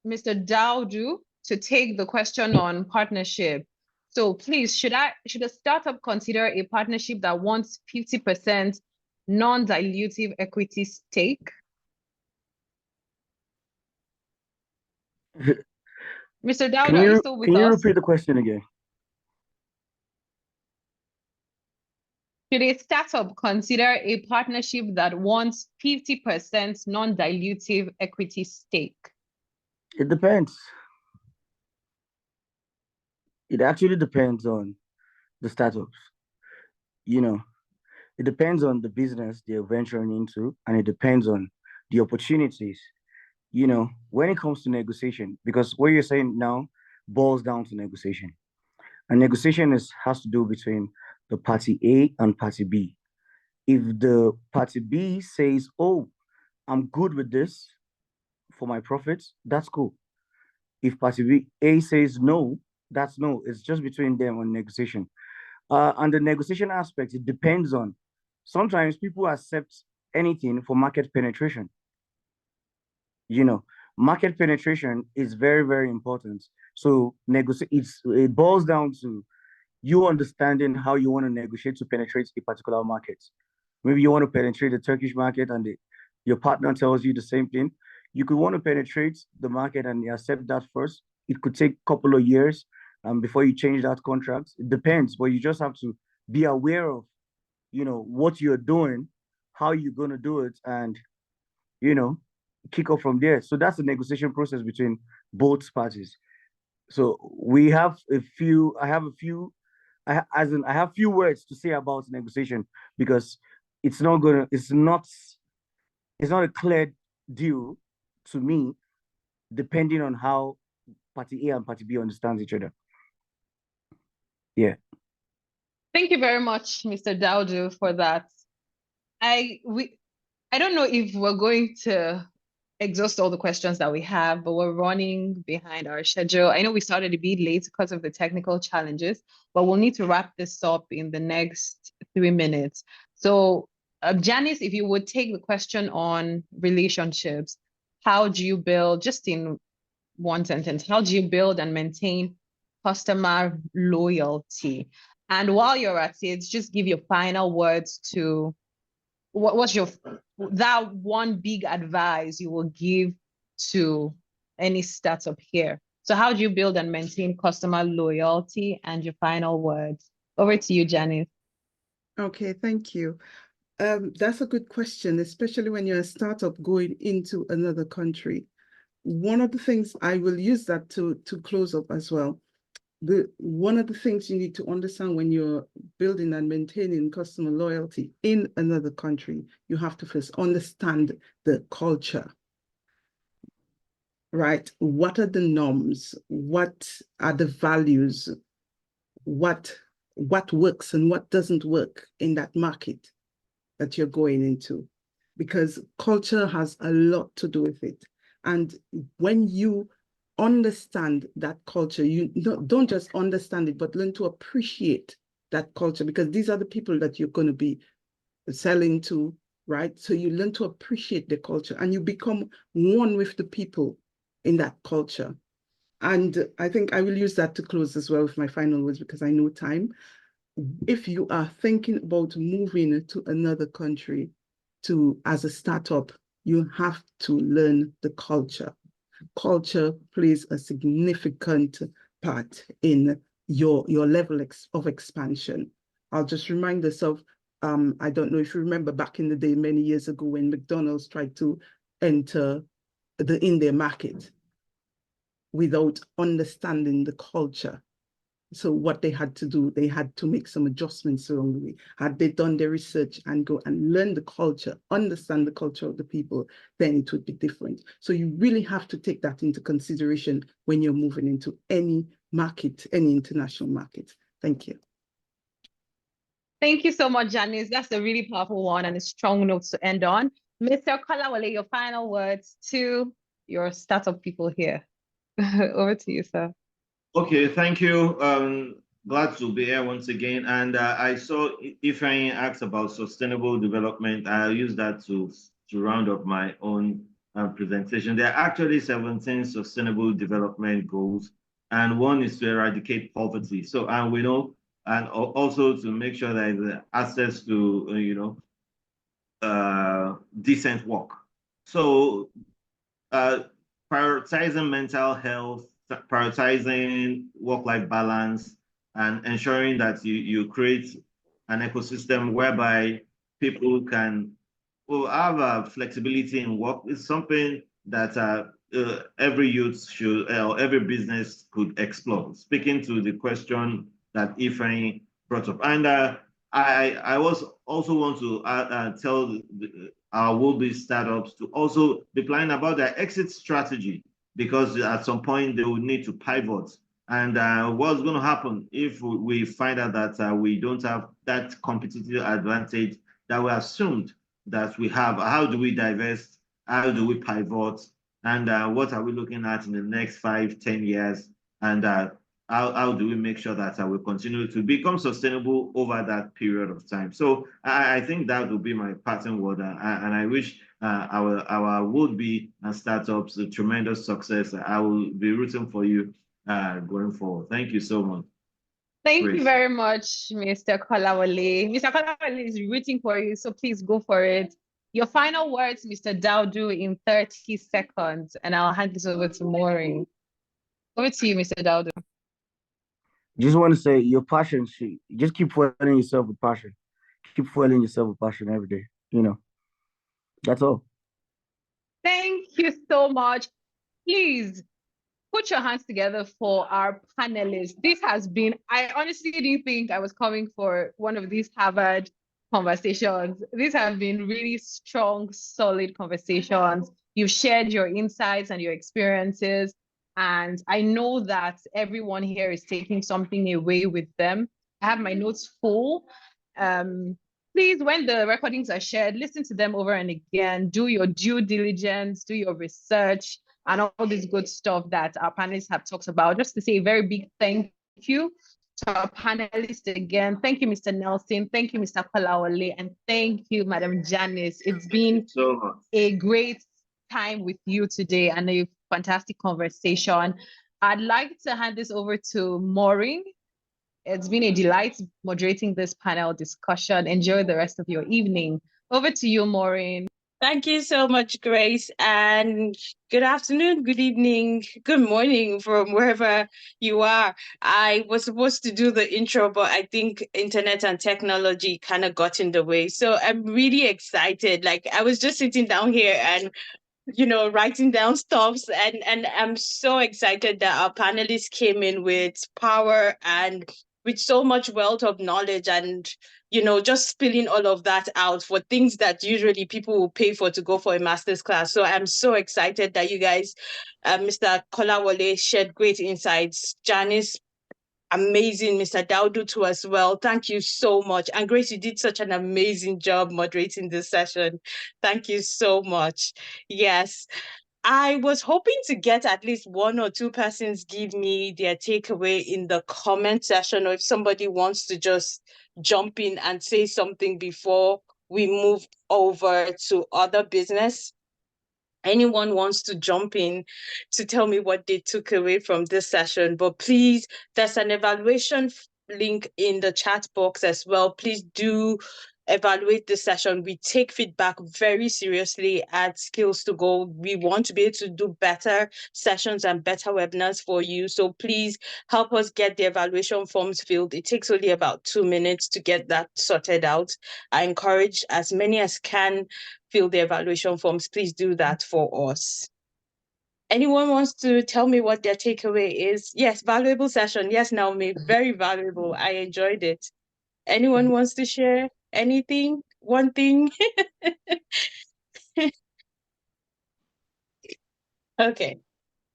Mr. Daudu to take the question on partnership. So please, should a startup consider a partnership that wants 50% non-dilutive equity stake? Mr. Daudu, are you still with us? Can you repeat the question again? Should a startup consider a partnership that wants 50% non-dilutive equity stake? It depends. It actually depends on the startups. You know, it depends on the business they're venturing into, and it depends on the opportunities. When it comes to negotiation, because what you're saying now boils down to negotiation. And negotiation has to do between the party A and party B. If the party B says, "Oh, I'm good with this for my profits," that's cool. If party A says no, that's no. It's just between them on negotiation. And the negotiation aspect, it depends on. Sometimes people accept anything for market penetration. Market penetration is very, very important. So it boils down to you understanding how you want to negotiate to penetrate a particular market. Maybe you want to penetrate the Turkish market and your partner tells you the same thing. You could want to penetrate the market and you accept that first. It could take a couple of years before you change that contract. It depends, but you just have to be aware of, what you're doing, how you're going to do it, and, kick off from there. So that's the negotiation process between both parties. So I have few words to say about negotiation because it's not a clear deal to me, depending on how party A and party B understands each other. Yeah. Thank you very much, Mr. Daudu, for that. I don't know if we're going to exhaust all the questions that we have, but we're running behind our schedule. I know we started a bit late because of the technical challenges, but we'll need to wrap this up in the next 3 minutes. So, Janice, if you would take the question on relationships, how do you build, just in one sentence, how do you build and maintain customer loyalty? And while you're at it, just give your final words to what's that one big advice you will give to any startup here? So how do you build and maintain customer loyalty, and your final words? Over to you, Janice. Okay, thank you. That's a good question, especially when you're a startup going into another country. One of the things I will use that to close up as well. One of the things you need to understand when you're building and maintaining customer loyalty in another country, you have to first understand the culture, right? What are the norms? What are the values? What works and what doesn't work in that market that you're going into? Because culture has a lot to do with it. And when you understand that culture, you don't just understand it, but learn to appreciate that culture, because these are the people that you're going to be selling to, right? So you learn to appreciate the culture and you become one with the people in that culture. And I think I will use that to close as well with my final words, because I know time. If you are thinking about moving to another country as a startup, you have to learn the culture. Culture plays a significant part in your level of expansion. I'll just remind us of, I don't know if you remember back in the day, many years ago, when McDonald's tried to enter the India market without understanding the culture. So what they had to do, they had to make some adjustments along the way. Had they done their research and go and learn the culture, understand the culture of the people, then it would be different. So you really have to take that into consideration when you're moving into any market, any international market. Thank you. Thank you so much, Janice. That's a really powerful one and a strong note to end on. Mr. Kolawole, your final words to your startup people here. Over to you, sir. Okay, thank you. Glad to be here once again. And I saw Ifeanyi asked about sustainable development. I'll use that to round up my own presentation. There are actually 17 sustainable development goals, and one is to eradicate poverty. So, and we know, and also to make sure that there's access to, decent work. So, prioritizing mental health, prioritizing work-life balance, and ensuring that you create an ecosystem whereby people can have flexibility in work. It's something that every youth should, or every business could explore. Speaking to the question that Ifeanyi brought up, and I was also want to tell our will-be startups to also be planning about their exit strategy, because at some point they will need to pivot. And what's going to happen if we find out that we don't have that competitive advantage that we assumed that we have? How do we divest? How do we pivot? And what are we looking at in the next 5, 10 years? And how do we make sure that we continue to become sustainable over that period of time? So I think that will be my parting word. And I wish our would-be and startups a tremendous success. I will be rooting for you going forward. Thank you so much. Thank Grace. you very much, Mr. Kolawole. Mr. Kolawole is rooting for you, so please go for it. Your final words, Mr. Daudu, in 30 seconds, and I'll hand this over to Maureen. Over to you, Mr. Daudu. Just want to say your passion, just keep fueling yourself with passion. Keep fueling yourself with passion every day. You know, that's all. Thank you so much. Please put your hands together for our panelists. This has been, I honestly didn't think I was coming for one of these Harvard conversations. These have been really strong, solid conversations. You've shared your insights and your experiences. And I know that everyone here is taking something away with them. I have my notes full. Please, when the recordings are shared, listen to them over and again. Do your due diligence, do your research, and all this good stuff that our panelists have talked about. Just to say a very big thank you to our panelists again. Thank you, Mr. Nelson. Thank you, Mr. Kolawole. And thank you, Madam Janice. It's been a great time with you today and a fantastic conversation. I'd like to hand this over to Maureen. It's been a delight moderating this panel discussion. Enjoy the rest of your evening. Over to you, Maureen. Thank you so much, Grace, and good afternoon, good evening, good morning from wherever you are. I was supposed to do the intro, but I think internet and technology kind of got in the way. So I'm really excited. Like, I was just sitting down here and writing down stuffs, and I'm so excited that our panelists came in with power and with so much wealth of knowledge and just spilling all of that out for things that usually people will pay for to go for a master's class. So I'm so excited that you guys, Mr. Kolawole, shared great insights. Janice, amazing. Mr. Daudu too as well. Thank you so much. And Grace, you did such an amazing job moderating this session. Thank you so much. Yes. I was hoping to get at least 1 or 2 persons give me their takeaway in the comment section, or if somebody wants to just jump in and say something before we move over to other business. Anyone wants to jump in to tell me what they took away from this session, but please, there's an evaluation link in the chat box as well. Please do evaluate this session. We take feedback very seriously at Skillstogold. We want to be able to do better sessions and better webinars for you. So please help us get the evaluation forms filled. It takes only about 2 minutes to get that sorted out. I encourage as many as can fill the evaluation forms. Please do that for us. Anyone wants to tell me what their takeaway is? Yes, valuable session. Yes, Naomi, very valuable. I enjoyed it. Anyone wants to share anything? One thing? Okay.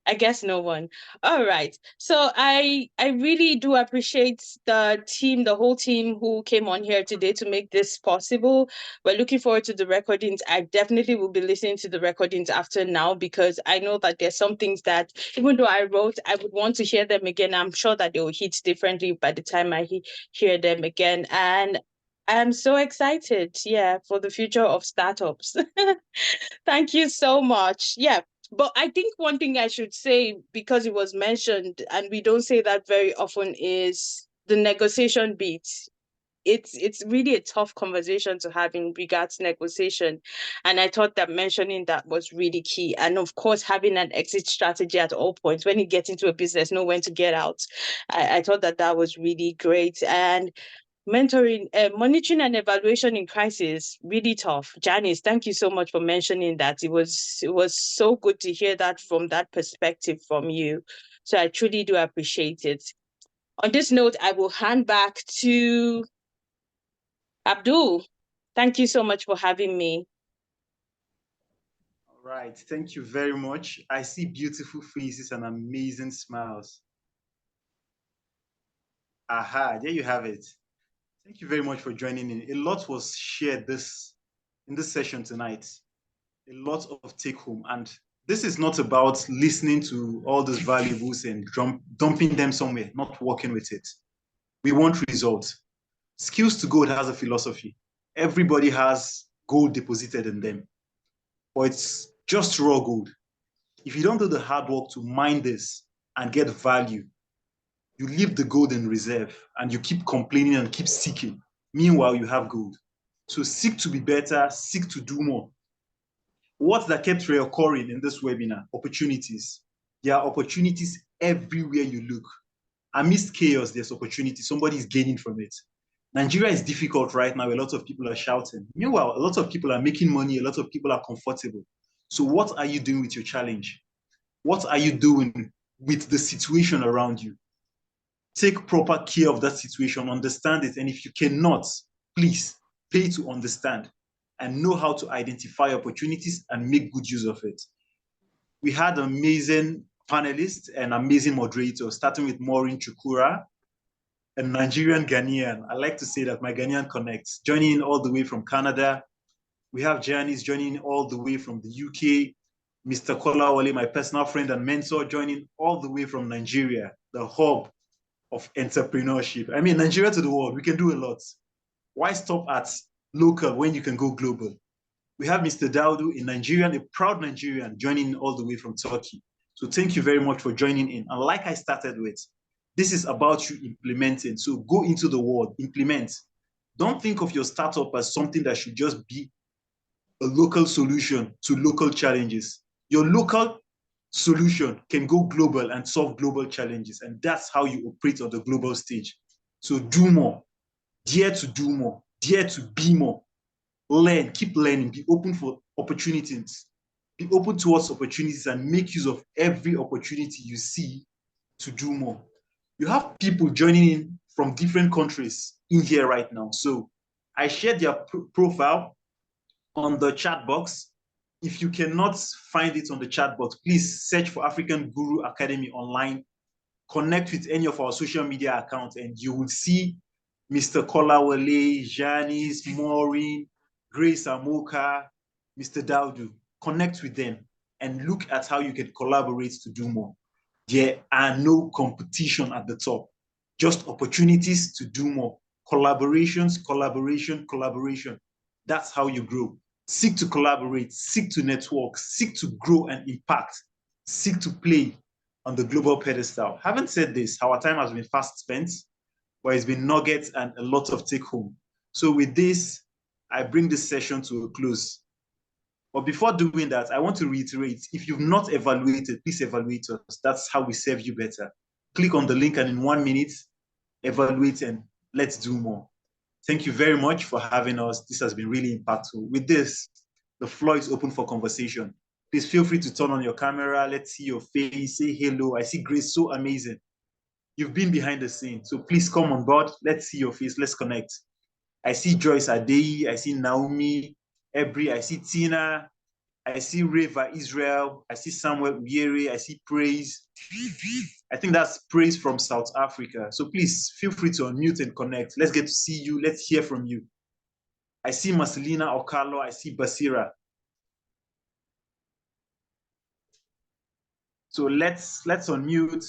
I guess no one. All right. So I really do appreciate the team, the whole team who came on here today to make this possible. We're looking forward to the recordings. I definitely will be listening to the recordings after now, because I know that there's some things that even though I wrote, I would want to hear them again. I'm sure that they will hit differently by the time I hear them again. And I'm so excited, for the future of startups. Thank you so much. Yeah. But I think one thing I should say, because it was mentioned, and we don't say that very often, is the negotiation bit. It's really a tough conversation to have in regards to negotiation. And I thought that mentioning that was really key. And of course, having an exit strategy at all points. When you get into a business, know when to get out. I thought that was really great. And mentoring, monitoring and evaluation in crisis, really tough. Janice, thank you so much for mentioning that. It was so good to hear that from that perspective from you. So I truly do appreciate it. On this note, I will hand back to Abdul. Thank you so much for having me. All right, thank you very much. I see beautiful faces and amazing smiles. Aha, there you have it. Thank you very much for joining in. A lot was shared in this session tonight. A lot of take home. And this is not about listening to all those valuables and dumping them somewhere, not working with it. We want results. Skillstogold has a philosophy. Everybody has gold deposited in them, but it's just raw gold. If you don't do the hard work to mine this and get value, you leave the gold in reserve and you keep complaining and keep seeking. Meanwhile, you have gold. So seek to be better, seek to do more. What that kept reoccurring in this webinar? Opportunities. There are opportunities everywhere you look. Amidst chaos, there's opportunity. Somebody is gaining from it. Nigeria is difficult right now. A lot of people are shouting. Meanwhile, a lot of people are making money. A lot of people are comfortable. So what are you doing with your challenge? What are you doing with the situation around you? Take proper care of that situation, understand it. And if you cannot, please pay to understand and know how to identify opportunities and make good use of it. We had amazing panelists and amazing moderators, starting with Maureen Chukura, a Nigerian Ghanaian. I like to say that my Ghanaian connects, joining in all the way from Canada. We have Janice joining in all the way from the UK. Mr. Kolawole, my personal friend and mentor, joining all the way from Nigeria, the hub of entrepreneurship. I mean, Nigeria to the world, we can do a lot. Why stop at local when you can go global? We have Mr. Daudu, a Nigerian, a proud Nigerian, joining in all the way from Turkey. So thank you very much for joining in. And like I started with, this is about you implementing. So go into the world, implement. Don't think of your startup as something that should just be a local solution to local challenges. Your local solution can go global and solve global challenges. And that's how you operate on the global stage. So do more, dare to do more, dare to be more. Learn, keep learning, be open for opportunities. Be open towards opportunities and make use of every opportunity you see to do more. You have people joining in from different countries in here right now. So I shared their profile on the chat box. If you cannot find it on the chat box, please search for Africanguruacademy online, connect with any of our social media accounts, and you will see Mr. Kolawole, Janice, Maureen, Grace Amoka, Mr. Daudu. Connect with them and look at how you can collaborate to do more. There are no competition at the top, just opportunities to do more. Collaborations, collaboration, collaboration. That's how you grow. Seek to collaborate, seek to network, seek to grow and impact, seek to play on the global pedestal. Having said this, our time has been fast spent, but it's been nuggets and a lot of take home. So with this, I bring this session to a close. But before doing that, I want to reiterate, if you've not evaluated, please evaluate us. That's how we serve you better. Click on the link and in 1 minute, evaluate and let's do more. Thank you very much for having us. This has been really impactful. With this, the floor is open for conversation. Please feel free to turn on your camera. Let's see your face, say hello. I see Grace, so amazing. You've been behind the scenes, so please come on board. Let's see your face, let's connect. I see Joyce Adeyi, I see Naomi, Ebri, I see Tina, I see Reva Israel, I see Samuel Uyere, I see Praise. I think that's Praise from South Africa. So please feel free to unmute and connect. Let's get to see you, let's hear from you. I see Marcelina Okalo, I see Basira. So let's unmute.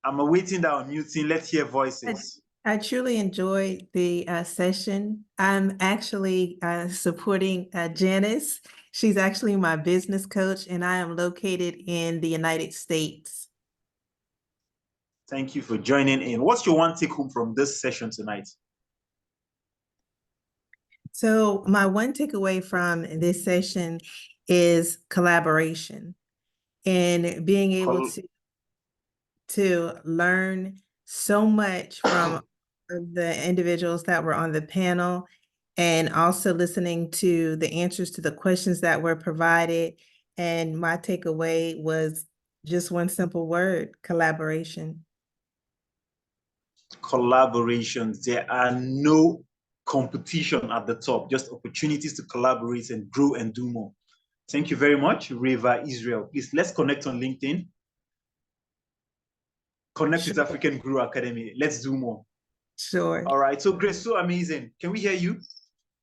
I'm awaiting that unmuting. Let's hear voices. I truly enjoyed the session. I'm actually supporting Janice. She's actually my business coach, and I am located in the United States. Thank you for joining in. What's your one take home from this session tonight? So my one takeaway from this session is collaboration and being able to to learn so much from the individuals that were on the panel, and also listening to the answers to the questions that were provided. And my takeaway was just one simple word: collaboration. Collaborations. There are no competition at the top, just opportunities to collaborate and grow and do more. Thank you very much, Reva Israel. Please, let's connect on LinkedIn. Connect with African Guru Academy. Let's do more. Sure. All right. So, Grace, so amazing. Can we hear you?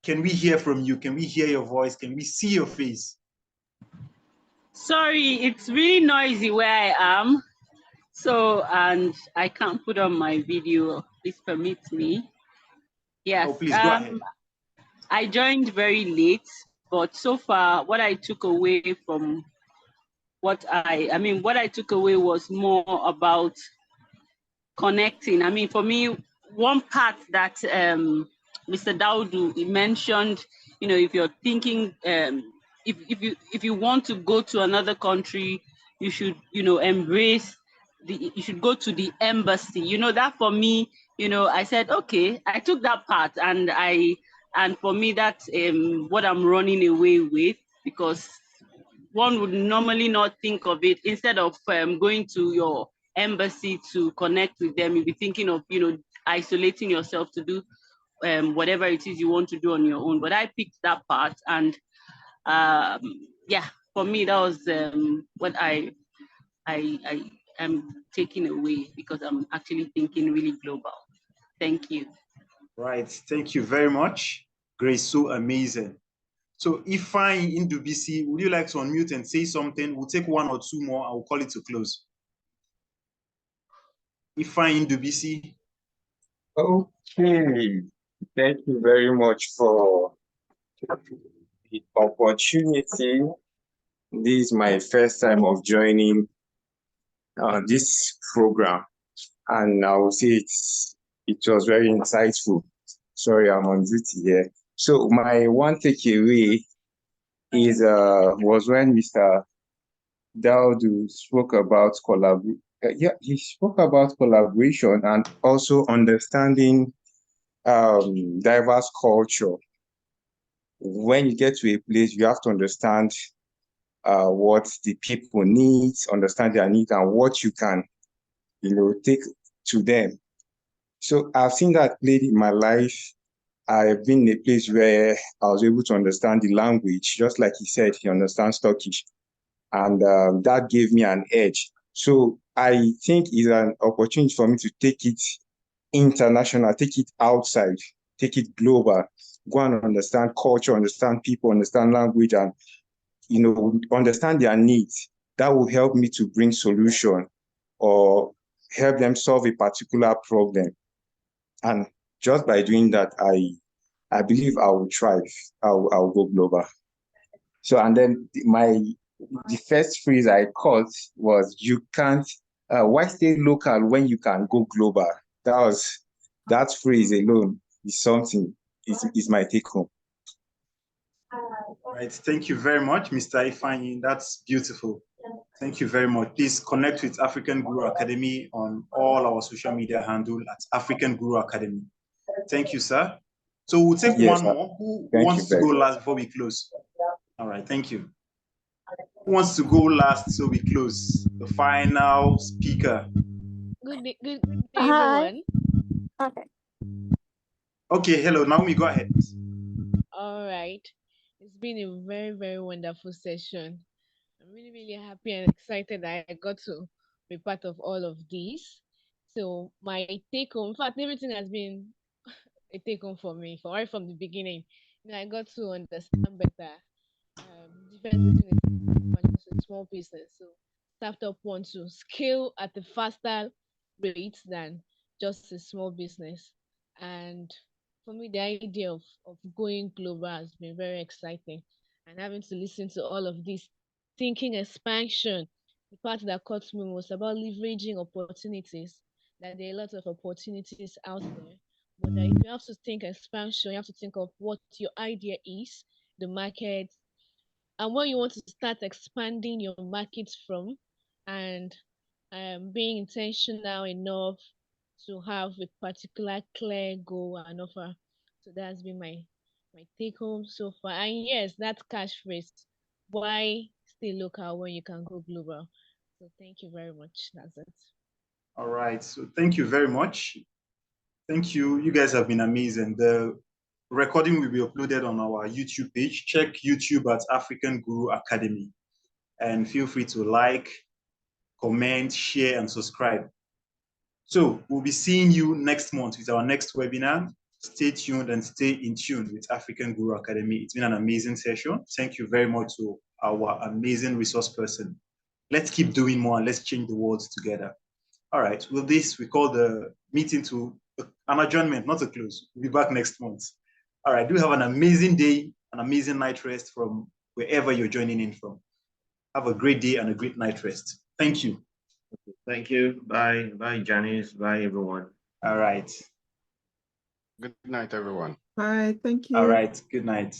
Can we hear from you? Can we hear your voice? Can we see your face? Sorry, it's really noisy where I am. So, and I can't put on my video. Please permit me. Yes. Oh, please go ahead. I joined very late, but so far, what I took away from what I took away was more about connecting. I mean, for me, one part that Mr. Daudu he mentioned, you know, if you're thinking, if you want to go to another country, you should, you know, you should go to the embassy. You know, that for me, you know, I said, okay, I took that part, and for me, that's what I'm running away with, because one would normally not think of it. Instead of going to your embassy to connect with them, you'll be thinking of, you know, isolating yourself to do whatever it is you want to do on your own. But I picked that part, and yeah, for me that was what I am taking away, because I'm actually thinking really global. Thank you. Right. Thank you very much, Grace. So amazing. So Ifeanyi Ndubisi, would you like to unmute and say something? We'll take one or two more. I will call it to close. Ifeanyi Ndubisi. Okay. Thank you very much for the opportunity. This is my first time of joining this program, and I will say it was very insightful. Sorry, I'm on duty here. So my one takeaway is was when Mr. Daudu spoke about he spoke about collaboration and also understanding diverse culture. When you get to a place, you have to understand what the people need, understand their needs, and what you can, you know, take to them. So I've seen that played in my life. I've been in a place where I was able to understand the language, just like he said, he understands Turkish. And that gave me an edge. So I think it's an opportunity for me to take it international, take it outside, take it global, go and understand culture, understand people, understand language, and, you know, understand their needs. That will help me to bring solution or help them solve a particular problem. And just by doing that, I believe I will thrive. I'll go global. So, and then the first phrase I caught was, you can't, why stay local when you can go global? That phrase alone is something, is my take home. Right. Thank you very much, Mr. Ifeanyi. That's beautiful. Thank you very much. Please connect with African Guru Academy on all our social media handle at African Guru Academy. Thank you, sir. So we'll take one more. Who wants to go last before we close? All right. Thank you. Who wants to go last so we close? The final speaker. Good day, everyone. Okay. Okay, hello, Naomi, go ahead. All right. It's been a very, very wonderful session. I'm really, really happy and excited that I got to be part of all of these. So my take home, in fact, everything has been a take home for me right from the beginning. You know, I got to understand better difference between a small business. So startup want to scale at a faster rate than just a small business. And for me, the idea of going global has been very exciting. And having to listen to all of this thinking expansion, the part that caught me was about leveraging opportunities, that there are a lot of opportunities out there. But that if you have to think expansion, you have to think of what your idea is, the market, and where you want to start expanding your market from, and being intentional enough to have a particular clear goal and offer. So that's been my take home so far. And yes, that cash phrase. Why stay local when you can go global? So thank you very much. That's it. All right. So thank you very much. Thank you. You guys have been amazing. The recording will be uploaded on our YouTube page. Check YouTube at African Guru Academy. And feel free to like, comment, share, and subscribe. So we'll be seeing you next month with our next webinar. Stay tuned and stay in tune with African Guru Academy. It's been an amazing session. Thank you very much to our amazing resource person. Let's keep doing more and let's change the world together. All right, with this, we call the meeting to an adjournment, not a close. We'll be back next month. All right, do have an amazing day, an amazing night rest from wherever you're joining in from. Have a great day and a great night rest. Thank you. Thank you. Bye. Bye, Janice. Bye, everyone. All right. Good night, everyone. Bye. Thank you. All right. Good night.